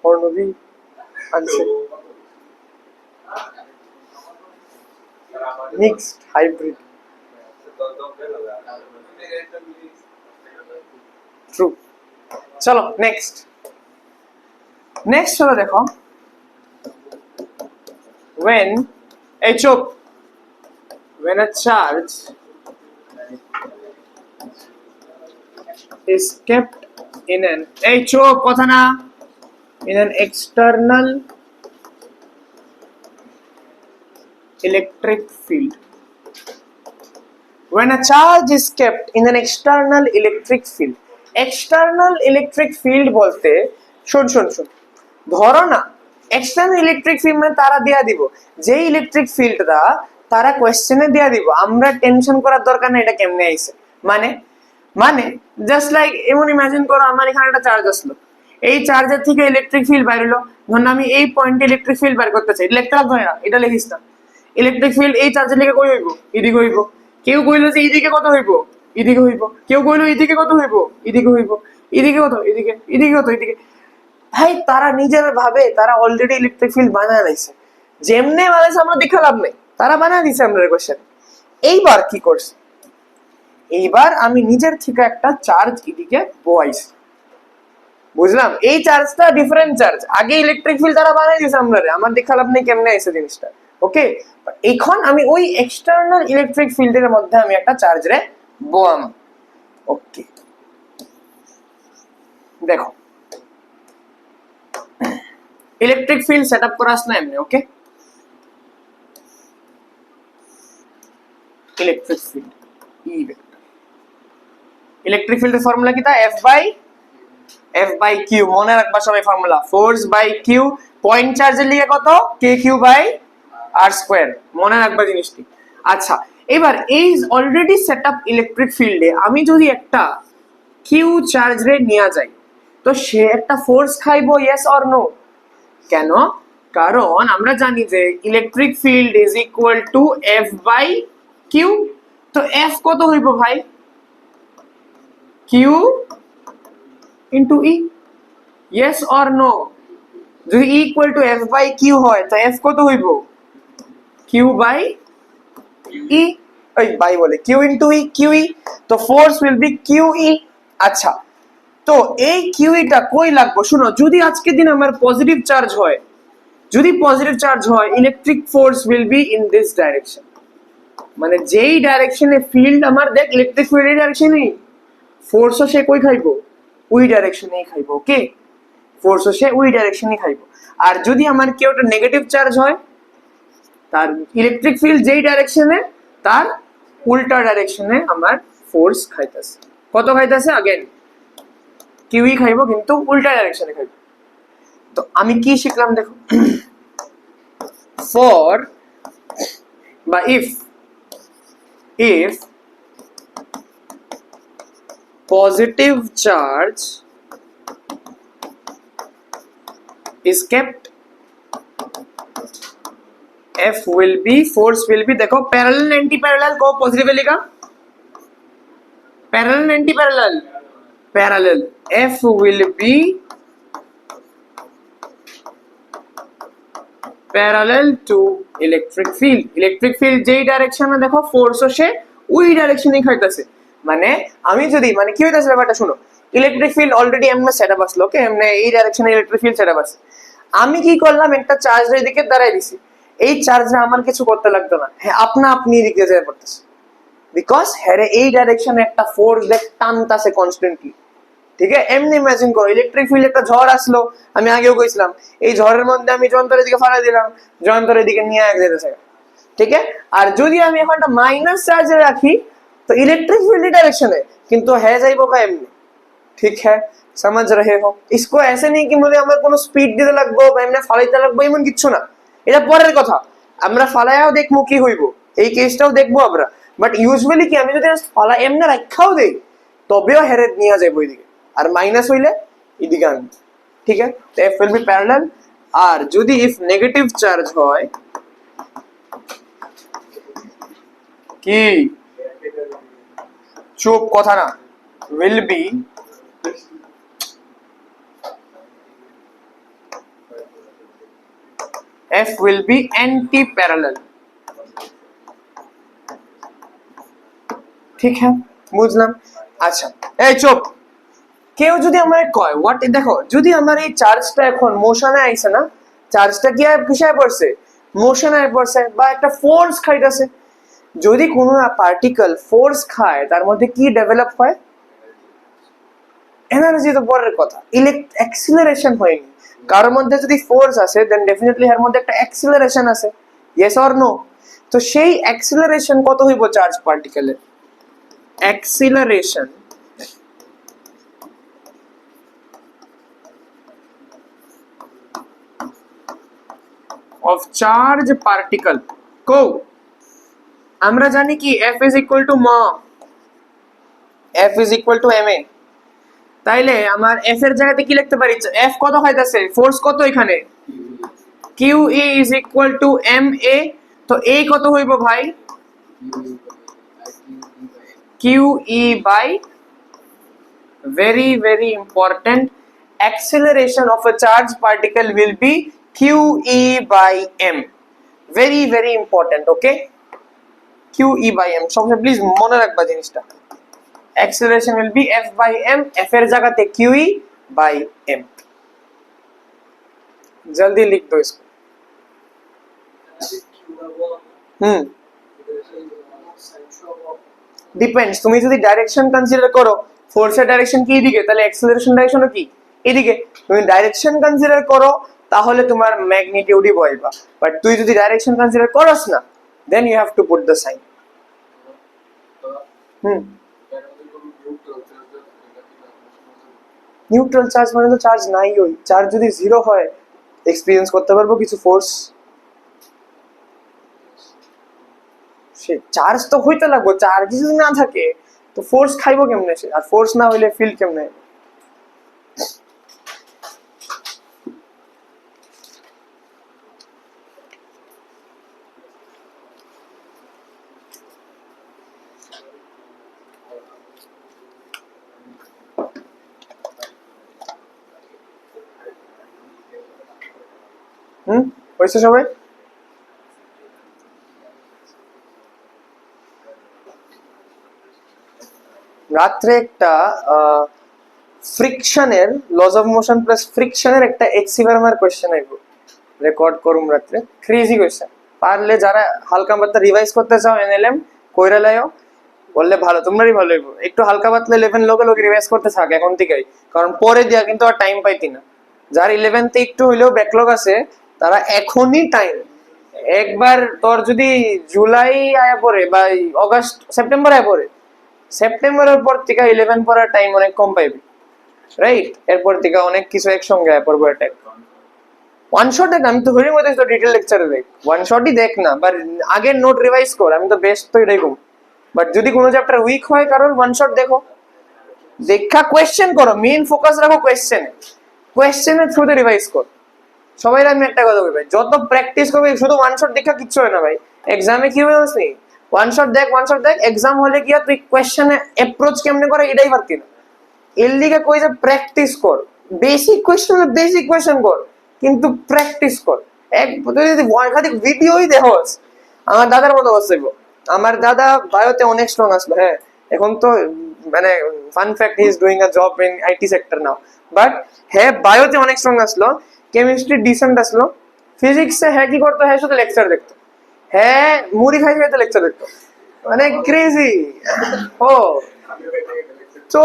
পর্ণবী আনছে, মিক্সড হাইব্রিড। ট্রু। চলো নেক্সট চলো দেখো, when when a charge is kept in an কথা না, in an external electric field, when a charge is kept in an external electric field, external electric field বলতে শুন ধরো না, এক্সটার্নাল ইলেকট্রিক ফিল্ড মানে তারা দেয়া দিব, যে ইলেকট্রিক ফিল্ডটা তারা কোয়েশ্চেনে দেয়া দিব, আমরা টেনশন করার দরকার নেই এটা কেমনে আইছে। মানে জাস্ট লাইক এমন ইমাজিন করো, আমার এখানে একটা চার্জ আসলো, এই চার্জের থেকে ইলেকট্রিক ফিল্ড বাইর হলো, ধরুন আমি এই পয়েন্টে ইলেকট্রিক ফিল্ড বাইর করতে চাই, লিখতে লাগবে না, এটা লিখিস না। ইলেকট্রিক ফিল্ড এই চার্জের লিখে কই হইব, এদিকে হইব। কেউ কইলো যে এইদিকে কত হইব, এদিকে হইব। কেউ কইলো এদিকে কত হইব, এদিকে হইব। এদিকে কত, এদিকে কত, এদিকে। ভাই তারা নিজের ভাবে তারা অলরেডি ইলেকট্রিক ফিল্ড বানায় লাইছে, যেমনে বানাইছে আমরা দেখা লাভ নেই, তারা বানায় দিছে আমরা কোশ্চেন। এইবার কি করছে, এইবার আমি নিজের থেকে একটা চার্জ এদিকে বসাইছি, বুঝলাম এই চার্জটা ডিফারেন্ট চার্জ, আগে ইলেকট্রিক ফিল্ড তারা বানায় দিছে আমরা, আমার দেখা লাভ নেই কেমনে আইছে জিনিসটা। ওকে, এখন আমি ওই এক্সটার্নাল ইলেকট্রিক ফিল্ডের মধ্যে আমি একটা চার্জ রে বোয়াম। ওকে দেখো, ইলেকট্রিক ফিল্ড সেটআপ করা আছে না এমনি। Okay, electric field E vector, electric ফিল্ডের ফর্মুলা কি তা, F বাই কিউ, মনে রাখবা সবাই formula, force by Q, point চার্জের লিগে কত, K Q by R square, মনে রাখবা জিনিসটি। আচ্ছা, এবার এই অলরেডি সেটআপ ইলেকট্রিক ফিল্ডে আমি যদি একটা কিউ চার্জ রে নিয়ে যাই, তো সে একটা ফোর্স খাইবো, ইয়েস অর নো? কেন? কারণ আমরা জানি যে electric field is equal to F by Q. তো এফ কত হইব ভাই, Q into E, yes or no? যদি E equal to F by Q হয়, তো এফ কত হইব, কিউ বাই ই, ওই বাই বলে Q into E, Q E, তো force will be Q E. আচ্ছা, তো এই কিউইটা কই লাগবে, শুনো, যদি আজকের দিন আমার পজিটিভ চার্জ হয়, যদি পজিটিভ চার্জ হয়, electric force will be in this direction, মানে যেই ডাইরেকশনে ফিল্ড আমার, দেখ ইলেকট্রিক ফিল্ডের ডাইরেকশনে ফোর্সও সে কই খাইবো, ওই ডাইরেকশনেই খাইব। ওকে, ফোর্স হচ্ছে ওই ডাইরেকশনেই খাইব। আর যদি আমার কেউ একটা নেগেটিভ চার্জ হয়, তার ইলেকট্রিক ফিল্ড যেই ডাইরেকশনে, তার উল্টা ডাইরেকশনে আমার ফোর্স খাইতেছে। কত খাইতেছে? আগেন কিউই খাইব, কিন্তু উল্টা ডাইরেকশনে খাইব। তো আমি কি শিখলাম দেখো, ফর বা if positive charge is kept, F will be, force will be, देखो पैरेलल एंटी पैरेलल को पॉजिटिव लिखा, parallel anti parallel, parallel, F will be parallel to electric field, electric field যেই ডাইরেকশনে দেখো ফোর্স হচ্ছে ওই ডাইরেকশনেই খাইতেছে। মানে আমি যদি, মানে কি হইতাছে ব্যাপারটা শুনো, ইলেকট্রিক ফিল্ড অলরেডি এমনে সেটআপ আসলো, ওকে, এমনে এই ডাইরেকশনে ইলেকট্রিক ফিল্ড সেটআপ আছে। আমি কি করলাম, একটা চার্জ এদিকে দাঁড়াই দিছি, এই চার্জে আমার কিছু করতে লাগতো না, হ্যাঁ আপনা আপনি এদিকে যেতে পারতেছে, বিকজ হ্যাঁ এই ডাইরেকশনে একটা ফোর্স দেখ টানতাছে কনস্ট্যান্টলি। ঠিক আছে, এমনি ইমাজিন করো ইলেকট্রিক ফিল্ড একটা ঝড় আসলো, আমি আগেও কইছিলাম, এই ঝড়ের মধ্যে আমি যন্ত্রের দিকে ফাড়া দিলাম, যন্ত্রের দিকে নিয়ে এক যেতেছে। ঠিক আছে, আর যদি আমি এখন একটা মাইনাস চার্জে রাখি, তো इलेक्ट्रिक फील्ड डायरेक्शन है, किंतु है जाइबो का एमनी। ठीक है, समझ रहे हो? इसको ऐसे नहीं कि मुझे আমার কোনো স্পিড দিতে লাগবে বা এমনি ফালাইতে লাগবে, এমন কিছু না, এটা পরের কথা। আমরা ফালায়াও দেখবো কি হইব, এই কেসটাও দেখবো আমরা, বাট ইউজুয়ালি কি আমি যদি ফালা এমনি রাখাও দেই, তবেও হেরে নিয়ে যাবো এদিকে, আর মাইনাস হইলে এদিকে আনবো। ঠিক আছে, তো এফ উইল বি প্যারালাল। আর যদি ইফ নেগেটিভ চার্জ হয়, কি চুপ, কথা না, will be F will be anti-parallel। ঠিক है, বুঝলাম। আচ্ছা এই চুপ, কেউ যদি আমারে কয় হোয়াট, দেখো যদি আমার এই চার্জটা এখন মোশনে আইছে না, চার্জটা কি আর কিসে পড়ছে, মোশনে পড়ছে, বা একটা ফোর্স খাইতেছে। যদি কোনো পার্টিকেল ফোর্স খায়, তার মধ্যে কি ডেভেলপ হয়? এনার্জি। তো পরের কথা, অ্যাক্সিলারেশন হয়নি। কারোর মধ্যে যদি ফোর্স আছে, দেন ডেফিনেটলি এর মধ্যে একটা অ্যাক্সিলারেশন আছে, ইয়েস অর নো? তো সেই অ্যাক্সিলারেশন কত হইব চার্জ পার্টিকেলের? অ্যাক্সিলারেশন of charge particle কো আমরা জানি কি F is equal to ma, F is equal to ma। তাইলে আমার F এর জায়গাতে কি লিখতে পারি? F কত হইতাছে, ফোর্স কত এখানে, QE is equal to ma। তো A কত হইব ভাই? QE by, very very important, acceleration of a charge particle will be QE by m, very very important। okay, QE by m সবসময় প্লিজ মনে রাখবা জিনিসটা, acceleration will be F by m, F এর জায়গাতে QE by m। जल्दी लिख दो इसको। ডিপেন্ডস, তুমি যদি ডাইরেকশন কনসিডার করো, ফোর্সের ডাইরেকশন কি এদিকে, তাহলে অ্যাক্সিলারেশন ডাইরেকশনও কি এদিকে। তুমি ডাইরেকশন কনসিডার করো, তাহলে তোমার ম্যাগনিটিউডই বলবা, বাট তুই যদি ডাইরেকশন কনসিডার করস না, then you have to put the sign. Neutral charge মানে তো চার্জ নাই, ওই চার্জ যদি জিরো হয়, এক্সপেরিয়েন্স করতে পারবো কিছু ফোর্স? সে চার্জ তো হইতে লাগবে, চার্জ যদি না থাকে তো ফোর্স খাইবো কেমনে সে, আর ফোর্স না হইলে ফিল্ড কেমনে? হয়েছে সবাই? রাত্রে একটা ফ্রিকশনের লজ অফ মোশন প্লাস ফ্রিকশনের একটা এক্সিভারমার কোশ্চেন আইব, রেকর্ড করুম রাত্রে, ক্রেজি কোশ্চেন। পারলে যারা হালকা মাত্রা রিভাইজ করতে চাও এনএলএম কইরা লাইও, বললে ভালো, তোমরাই ভালো হইব। একটু হালকা পাতলা 11 লোকে রিভাইজ করতে থাক এখন থেকেই, কারণ পরে দিয়া কিন্তু আর টাইম পাইতি না। যার 11তে একটু হইলেও ব্যাকলগ আছে তারা এখনই টাইম, একবার তোর যদি জুলাই আয়া পড়ে বা অগস্ট সেপ্টেম্বর আয়া পড়ে, সেপ্টেম্বরের পর থেকে 11 পড়ার টাইম অনেক কম পাইবি, রাইট? এরপর থেকে অনেক কিছু একসঙ্গে আয়া পড়বো। এটা ওয়ান শট দেখ, আমি তো হরির মধ্যে তো ডিটেল লেকচারে দেখ, ওয়ান শটই দেখ না, বা আগের নোট রিভাইজ কর, আমি তো বেস্ট তো এটাই কম। বাট যদি কোনো চ্যাপ্টার উইক হয় কারোর, ওয়ান শট দেখো, দেখা কোয়েশ্চেন করো, মেইন ফোকাস রাখো কোয়েশ্চেনে, কোয়েশ্চেনের থ্রুতে রিভাইজ কর। সবাই আমি একটা কথা বলি ভাই, যত প্র্যাকটিস করবে, শুধু ওয়ান শট দেখা কিচ্ছু হয় না ভাই। এক্সামে কি হবে বুঝলি, ওয়ান শট দেখ, ওয়ান শট দেখ, এক্সাম হলে কি তুই কোয়েশ্চেনে অ্যাপ্রোচ কেমনে করে এটাই পারতি না। এর লিগে কই যে প্র্যাকটিস কর, বেসিক কোয়েশ্চেন বেসিক কোয়েশ্চেন কর, কিন্তু প্র্যাকটিস কর। এক যদি একাধিক ভিডিওই দেখোস, আমার দাদার মতো বসে। আমার দাদা বায়োতে অনেক স্ট্রং আসলো, হ্যাঁ এখন তো মানে fun fact, he is doing a job in IT sector now, but হ্যাঁ বায়োতে অনেক স্ট্রং আসলো, কেমিস্ট্রি ডিসেন্ট আসলো, ফিজিক্সে হ্যাঁ কি করতো, হ্যাঁ শুধু লেকচার দেখতো, হ্যাঁ মুড়ি খাই খাইতে লেকচার দেখতো, মানে ক্রেজি। ও তো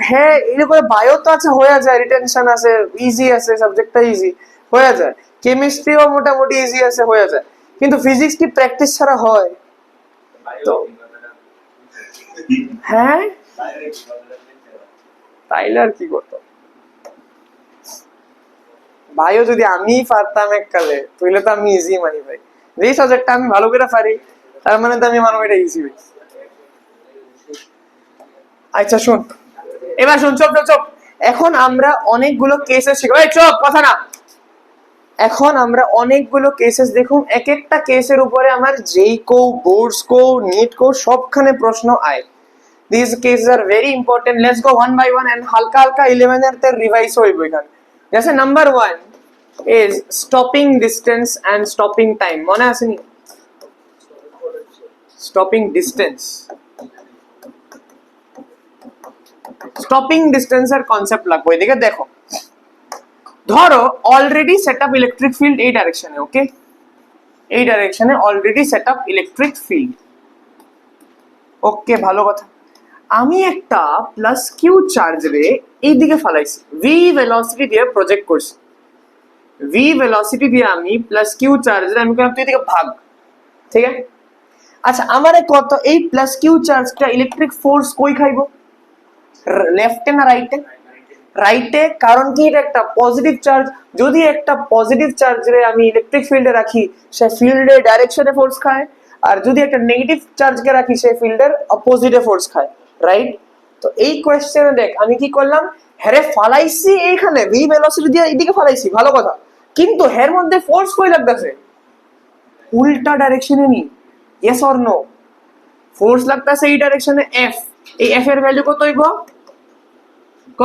হ্যাঁ এরকম বায়ো তো আছে, হয়ে যায়, রিটেনশন আছে, ইজি আছে, সাবজেক্টটা ইজি হয়ে যায়, কেমিস্ট্রিও মোটামুটি ইজি আছে, হয়ে যায়, কিন্তু ফিজিক্স কি প্র্যাকটিস ছাড়া হয়? তো হ্যাঁ তাইলে আর কি করতো ভাইও, যদি আমি পারতাম এককালে, তাহলে তো আমি ইজি মানি ভাই, যেই সাবজেক্টটা আমি ভালো করে পারি তার মানে তো আমি মানব এটা ইজি ভাই। আচ্ছা শোন, এবার শোন, চপ চপ চপ, এখন আমরা অনেকগুলো কেসেস শিখবো, এই চপ কথা না, এখন আমরা অনেকগুলো কেসেস দেখুন, এক একটা কেসের উপরে আমার যেই কো বোর্ডস কো নিট কো সবখানে প্রশ্ন আয়। These cases are very important. Let's go one by one and হালকা হালকা 11 এর তে রিভাইজ হইব এখানে। जैसे number 1 is stopping distance and stopping time, মনে আছে নি? stopping distance, stopping distance এর কনসেপ্ট লাগবে, এদিকে দেখো। ধরো already set up electric field এই ডাইরেকশনে, ওকে, এই ডাইরেকশনে already set up electric field, okay ভালো কথা। আমি একটা প্লাস কিউ চার্জ রে এইদিকে ফালাইছি, ভি ভেলোসিটি দিয়ে প্রজেক্ট করছি, ভি ভেলোসিটি দিয়ে আমি প্লাস কিউ চার্জ রে আমি করলাম তুই এদিকে ভাগ, ঠিক আছে? আচ্ছা আমারে কত, এই প্লাস কিউ চার্জটা ইলেকট্রিক ফোর্স কই খাইবো, লেফটে না রাইটে? রাইটে, কারণ কি এটা একটা পজিটিভ চার্জ, যদি একটা পজিটিভ চার্জ রে আমি ইলেকট্রিক ফিল্ডে রাখি, সে ফিল্ডের ডাইরেকশনে ফোর্স খায়, আর যদি একটা নেগেটিভ চার্জকে রাখি সে ফিল্ডের অপোজিটে ফোর্স খায়, রাইট? তো এই কোয়েশ্চেনে দেখ আমি কি করলাম, হ্যারে ফালাইছি এইখানে ভি ভেলোসিটি দিয়ে এইদিকে ফালাইছি, ভালো কথা, কিন্তু হের মধ্যে ফোর্স কই লাগতেছে, উল্টা ডাইরেকশনে নি, ইয়েস অর নো? ফোর্স লাগতেছে এই ডাইরেকশনে এফ, এই এফ এর ভ্যালু কত হইব ক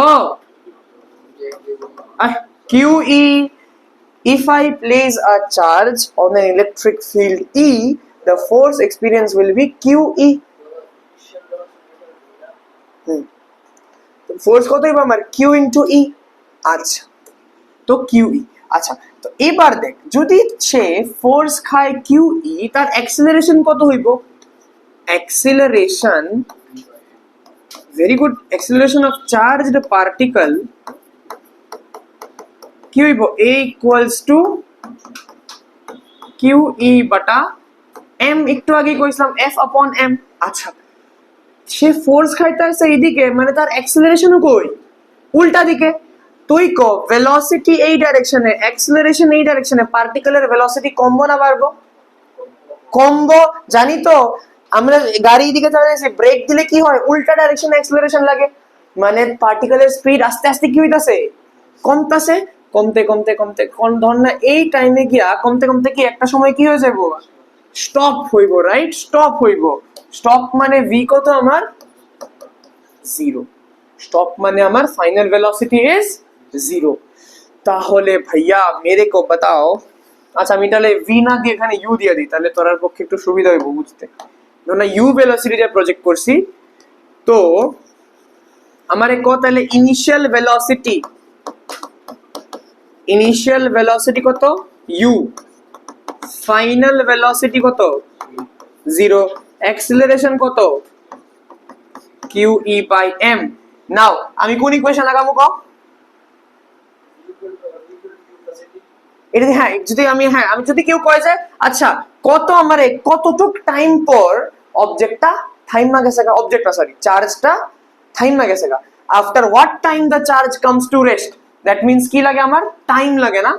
QE, if I place a charge on an electric field E, the force experience will be QE. Force কত হইব আমার, Q into E। আচ্ছা তো QE, আচ্ছা তো এবার দেখ যদি সে ফোর্স খায় QE, তার অ্যাক্সিলারেশন কত হইব, acceleration, very good, acceleration of charged particle কি হইব, A equals to QE Bata M, একটু আগে কইছিলাম F upon M। আচ্ছা সে ফোর্স খাইতেছে এইদিকে, মানে তার অ্যাক্সিলারেশনও কই, উল্টা দিকে। তুই ক ভেলোসিটি এই ডাইরেকশনে, অ্যাক্সিলারেশন এই ডাইরেকশনে, পার্টিকেলের ভেলোসিটি কমবো না বাড়বো? কমবো, জানি তো। আমরা গাড়ি দিকে চালাইছি, ব্রেক দিলে কি হয়, উল্টা ডাইরেকশনে অ্যাক্সিলারেশন লাগে, মানে পার্টিকেলের স্পিড আস্তে আস্তে কি হইতাছে, কমতাছে, কমতে কমতে কমতে কোন ধর না এই টাইমে গিয়া কমতে কমতে কি একটা সময় কি হয়ে যাবো, স্টপ হইব, রাইট? স্টপ হইব, স্টপ মানে ভি কত আমার, জিরো, স্টপ মানে আমার ফাইনাল ভেলোসিটি ইজ জিরো। তাহলে ভাইয়া মেরে কো বাতাও, আচ্ছা আমি তাহলে ভি না দিয়ে এখানে ইউ দিয়ে দিই, তাহলে তোরার পক্ষে একটু সুবিধা হইব বুঝতে, না ইউ ভেলোসিটি দিয়ে প্রজেক্ট করছি, তো আমারে কো তাহলে ইনিশিয়াল ভেলোসিটি, ইনিশিয়াল ভেলোসিটি কত ইউ, ফাইনাল ভেলোসিটি কত জিরো, অ্যাক্সিলারেশন কত QE by M. নাও আমি কোন ইকুয়েশন লাগাবো কও? এটা হ্যাঁ আমি যদি কেউ কয় যে আচ্ছা কতটুক টাইম পর অবজেক্টটা থাইমা গেছে অবজেক্টটা সরি চার্জটা থাইমা গেছে after what time the charge comes to rest, that means কি লাগে আমার টাইম লাগে না?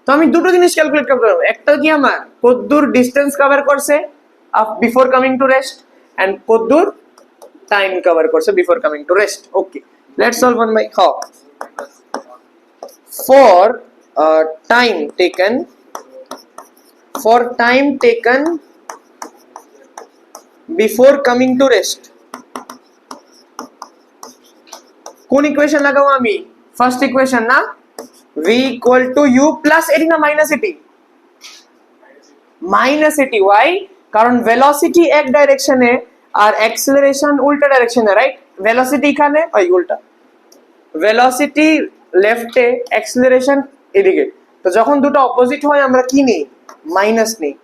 তো আমি দুটো জিনিস ক্যালকুলেট করতে পারবো, একটা কি আমার কতদূর ডিসটেন্স কভার করছে before coming to rest and কতদূর টাইম কভার করছে before coming to rest. Okay, let's solve one by how. For time taken before coming to rest, কোন ইকুয়েশন লাগাবো আমি? ফার্স্ট ইকুয়েশন না, v equal to u plus এটি না minus এটি why? কারণ ভেলোসিটি এক ডাইরেকশনে আর অ্যাক্সিলারেশন উল্টা ডাইরেকশনে, রাইট? ভেলোসিটি এখানে ওই উল্টা, ভেলোসিটি লেফটে অ্যাক্সিলারেশন এদিকে, তো যখন দুটো অপোজিট হয় আমরা কি নেই? माइनस नहीं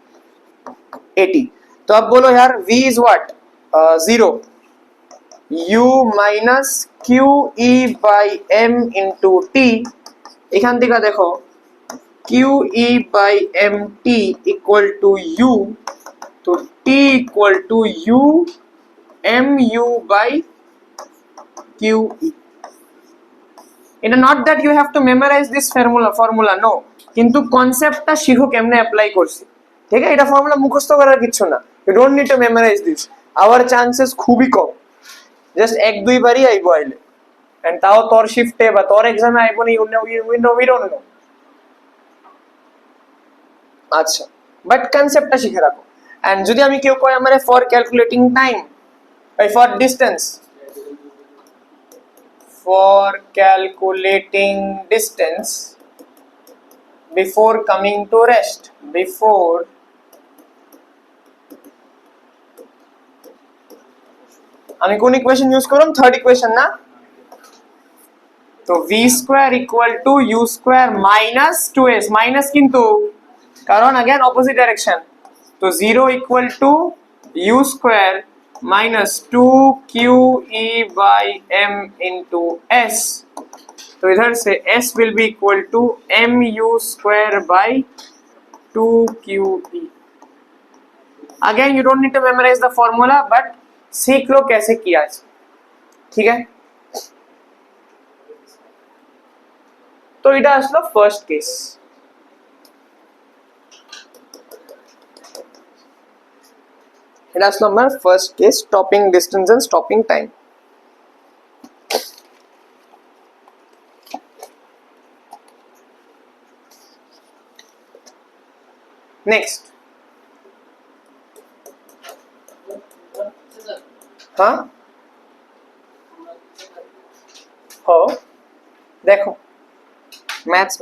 एटी। तो अब बोलो यार v is what? 0 u minus Q E by M into T. এখান থেকে দেখো Q E by M T equal to u, तो t equal to u M u by Q E. এটা not that you have to memorise this formula no, কিন্তু কনসেপ্টটা শিখো কেমনে apply করছি, ঠিক আছে? এটা ফর্মুলা মুখস্থ করার কিছু না, you don't need to memorise this. Our chances খুবই কম, জাস্ট এক দুইবারই আইবো আইলে, এন্ড তাও তোর শিফটে বা তোর এক্সামে আইবো না, উই ডোন্ট নো। আচ্ছা, বাট কনসেপ্টটা শিখে রাখো। এন্ড যদি আমি কেউ কয় আমারে for calculating time by for distance, for calculating distance before coming to rest, before আমি কোন ইকুয়েশন ইউজ করলাম? থার্ড ইকুয়েশন না, তো v square equal to u square minus 2s, minus কিন্তু কারণ अगेन অপোজিট ডাইরেকশন, তো 0 equal to u square minus 2QE by M into S, तो इधर से S will be equal to MU square by 2QE। Again you don't need to memorize the formula, but सीख लो कैसे किया है, ठीक है? तो এটা আসলো ফার্স্ট কেস। এটা আসলো আমার first case, stopping distance and stopping time. Next, হ্যাঁ हो देखो मैथ्स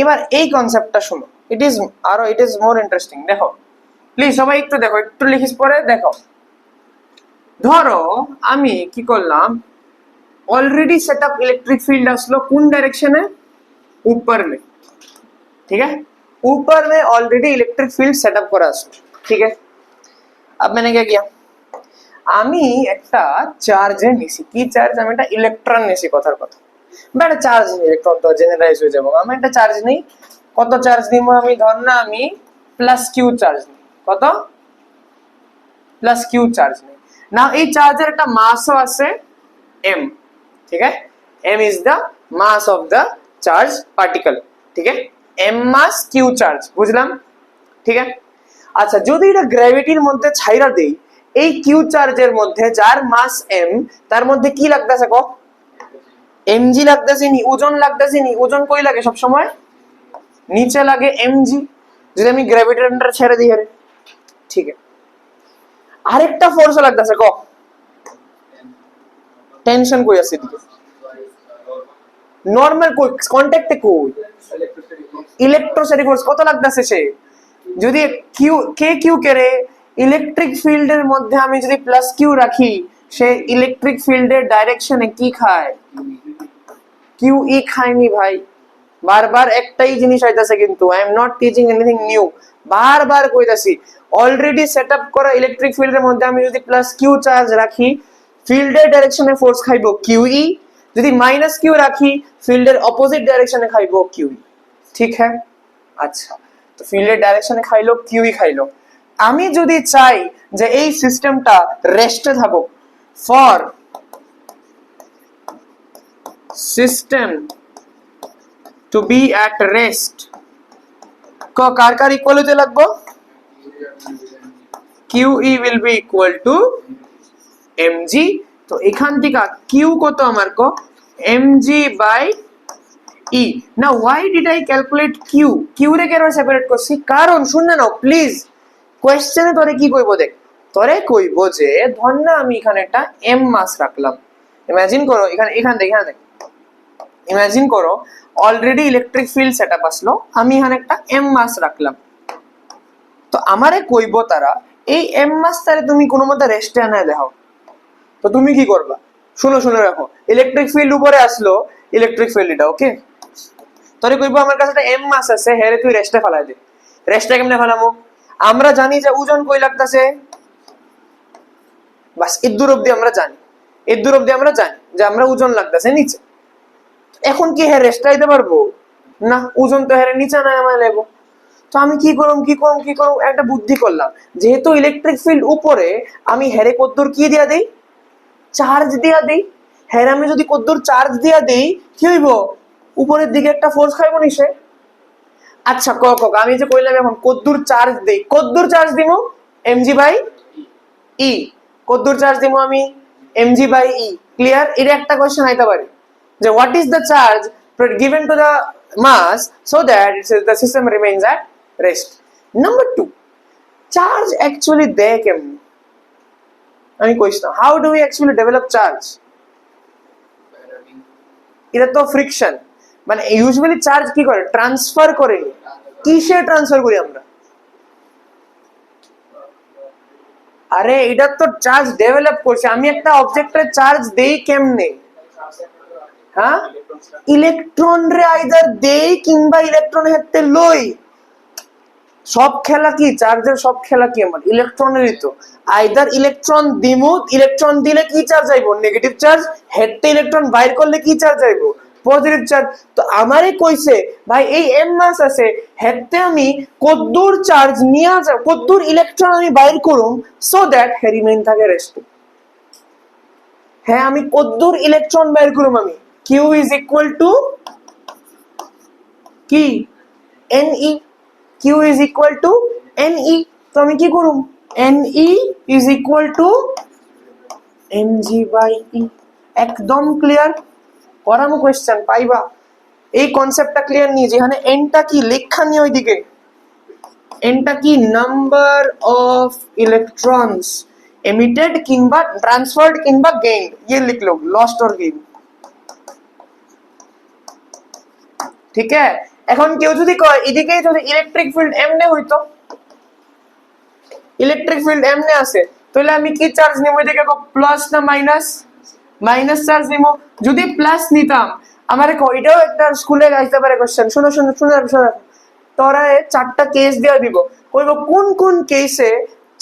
এবার এই কনসেপ্টটা শুনো, ইট ইজ মোর ইন্টারেস্টিং। দেখো প্লিজ সবাই একটু দেখো, একটু লিখিস পরে দেখো। ধরো আমি কি করলাম, ऑलरेडी सेटअप इलेक्ट्रिक फील्ड আসলো কোন डायरेक्शने? ऊपर में, ठीक है? ऊपर में ऑलरेडी इलेक्ट्रिक फील्ड सेटअप করা আসলো, ঠিক है? अब मैंने क्या किया, আমি একটা চার্জে নিছি, কি চার্জ? আমি একটা ইলেকট্রন নিছি, কথার কথা বাট চার্জ ইলেকট্রন তো জেনারেলাইজ হয়ে যাবো, আমি একটা চার্জ নেই। কত চার্জ নিব আমি? ধর না আমি প্লাস কিউ চার্জ নিই, কত? প্লাস কিউ চার্জ নিই। না এই চার্জের একটা মাসও আছে m, ठीक है? m is the mass of the charge particle, ठीक है? m mass q charge, বুঝলাম, ঠিক আছে? আচ্ছা, যদি এটা গ্র্যাভিটির মধ্যে ছাইরা দেই, এই q চার্জের মধ্যে যার মাস m, তার মধ্যে কি লাগতেছে কো? mg লাগতেছে নি, ওজন লাগতেছে নি। ওজন কই লাগে সব সময়? নিচে লাগে mg, যদি আমি গ্র্যাভিটির আন্ডার ছেড়ে দিই আরে, ঠিক আছে? আরেকটা ফোর্স লাগতেছে কো? টেনশন কই আছে দিকে? নরমাল কই? কন্টাক্টে কই? ইলেকট্রোস্ট্যাটিক ফোর্স কত লাগতেছে? সে যদি কিউ কে কিউ করে ইলেকট্রিক ফিল্ডের মধ্যে আমি যদি প্লাস কিউ রাখি, সে ইলেকট্রিক ফিল্ডের ডাইরেকশনে কি খায়? কিউ ই খায়নি ভাই। বারবার একটাই জিনিস আইতাছে, কিন্তু I am not teaching anything new, বারবার কইতাছি অলরেডি সেটআপ করা ইলেকট্রিক ফিল্ডের মধ্যে আমি যদি প্লাস কিউ চার্জ রাখি, ফিল্ডের ডাইরেকশনে ফোর্স খাইবো কিউ ই, যদি মাইনাস কিউ রাখি ফিল্ডের অপোজিট ডাইরেকশনে খাইবো কিউ ই। ঠিক হ্যাঁ? আচ্ছা, তো ফিল্ডের ডাইরেকশনে খাইলো কিউ ই খাইলো। আমি যদি চাই যে এই সিস্টেমটা রেস্টে থাকুক, for system to be at rest, কার কার ইকুয়াল হতে লাগবো? QE will be equal to mg। তো এখান থেকে কিউ কত আমার কো? mg by e। now why did I calculate q? q রে কেন সেপারেট করছি? কারণ শুননা নাও প্লিজ, কোশ্চেনে তোরে কি কইবো দেখ, তোরে কইবো যে ধর না আমি এখানে একটা m মাস রাখলাম, ইমাজিন করো এখানে দেখ, ইমাজিন করো অলরেডি ইলেকট্রিক ফিল্ড সেটআপ আসলো, আমি এখানে একটা m মাস রাখলাম। তো আমারে কইবো তারা এই m মাস তারে তুমি কোনো মতে রেস্টে আনায় দেখাও। তো তুমি কি করবা? শুনে রাখো, ইলেকট্রিক ফিল্ড উপরে আসলো, ইলেকট্রিক ফিল্ড এটা ওকে, তোরে কইবো আমার কাছে একটা m মাস আছে, হেরে তুই রেস্টে ফেলাই দে। রেস্টে কেমনে ফেলামু? আমরা জানি যে ওজন কই লাগতাছে, বাস ইদ্দুর অবধি আমরা জানি, যে আমরা ওজন লাগতাছে নিচে। এখন কি হ্যাঁ রেস্ট আইতে পারবো না? ওজন তো হ্যাঁ নিচে নাই আমার লেবো। তো আমি কি করুম একটা বুদ্ধি করলাম, যেহেতু ইলেকট্রিক ফিল্ড উপরে, আমি হেরে কদ্দুর কি দিয়া দেই? চার্জ দিয়া দেই। হ্যাঁ আমি যদি কদ্দুর চার্জ দিয়া দেই কি হইব? উপরের দিকে একটা ফোর্স খাইবো নিচে। আচ্ছা আমি যে কইলাম এখন কদ্দুর চার্জ দেই, কদ্দুর চার্জ দিমু? mg by e। কদ্দুর চার্জ দিমু আমি? mg by e। ক্লিয়ার? এটা একটা কোশ্চেন আইতে পারে যে what is the charge given to the mass so that the system remains at rest। number 2, charge actually দেয় কেমনে? আমি কইছি না, how do we actually develop charge? এটা তো ফ্রিকশন, মানে ইউজুয়ালি চার্জ কি করে? ট্রান্সফার করে। কিসে ট্রান্সফার করি আমরা? আরে এটা তো চার্জ ডেভেলপ করছে, আমি একটা অবজেক্টের চার্জ দেই কেমনে? হ্যাঁ, ইলেকট্রন রে আইদার দেই কিংবা ইলেকট্রন হেতে লই। সব খেলা কি চার্জের? সব খেলা কি আমার ইলেকট্রনেরই তো। আইদার ইলেকট্রন দিমু, ইলেকট্রন দিলে কি চার্জ আইবো? Negative charge. হেতে ইলেকট্রন বাইর করলে কি চার্জ আইবো? Positive charge. তো আমারে কইছে ভাই এই m মাস আছে, হেতে আমি কদ্দুর চার্জ নিয়া যাব, কদ্দুর ইলেকট্রন আমি বাইর করুম সো দ্যাট হে রিমেইন থাকে রেস্টে। হ্যাঁ আমি কদ্দুর ইলেকট্রন বাইর করুম, আমি q is equal to কি? ne। q is equal to ne। তো আমি কি করুম? ne is equal to mg by e। একদম ক্লিয়ার? করামো কোশ্চেন পাইবা। এই কনসেপ্টটা ক্লিয়ার নিয়ে, যেখানে n টা কি লেখা নিয়ে ওইদিকে, n টা কি? নাম্বার অফ ইলেকট্রনস emitted কিংবা ট্রান্সফার্ড কিংবা গেইনড, ये लिख लो, लॉस्ट और गेन। ঠিক আছে? এখন কেউ যদি কয় এদিকে যদি ইলেকট্রিক ফিল্ড এমনে হইতো, ইলেকট্রিক ফিল্ড এমনে আছে, তাহলে আমি কি চার্জ নিব? এদিকে প্লাস না মাইনাস? মাইনাস চার্জ নিব। যদি প্লাস নিতাম, আমারে এটাও একটা স্কুলে আসতে পারে কোশ্চেন, শুনো তোরা চারটা কেস দেওয়া দিব, কইব কোন কোন কেসে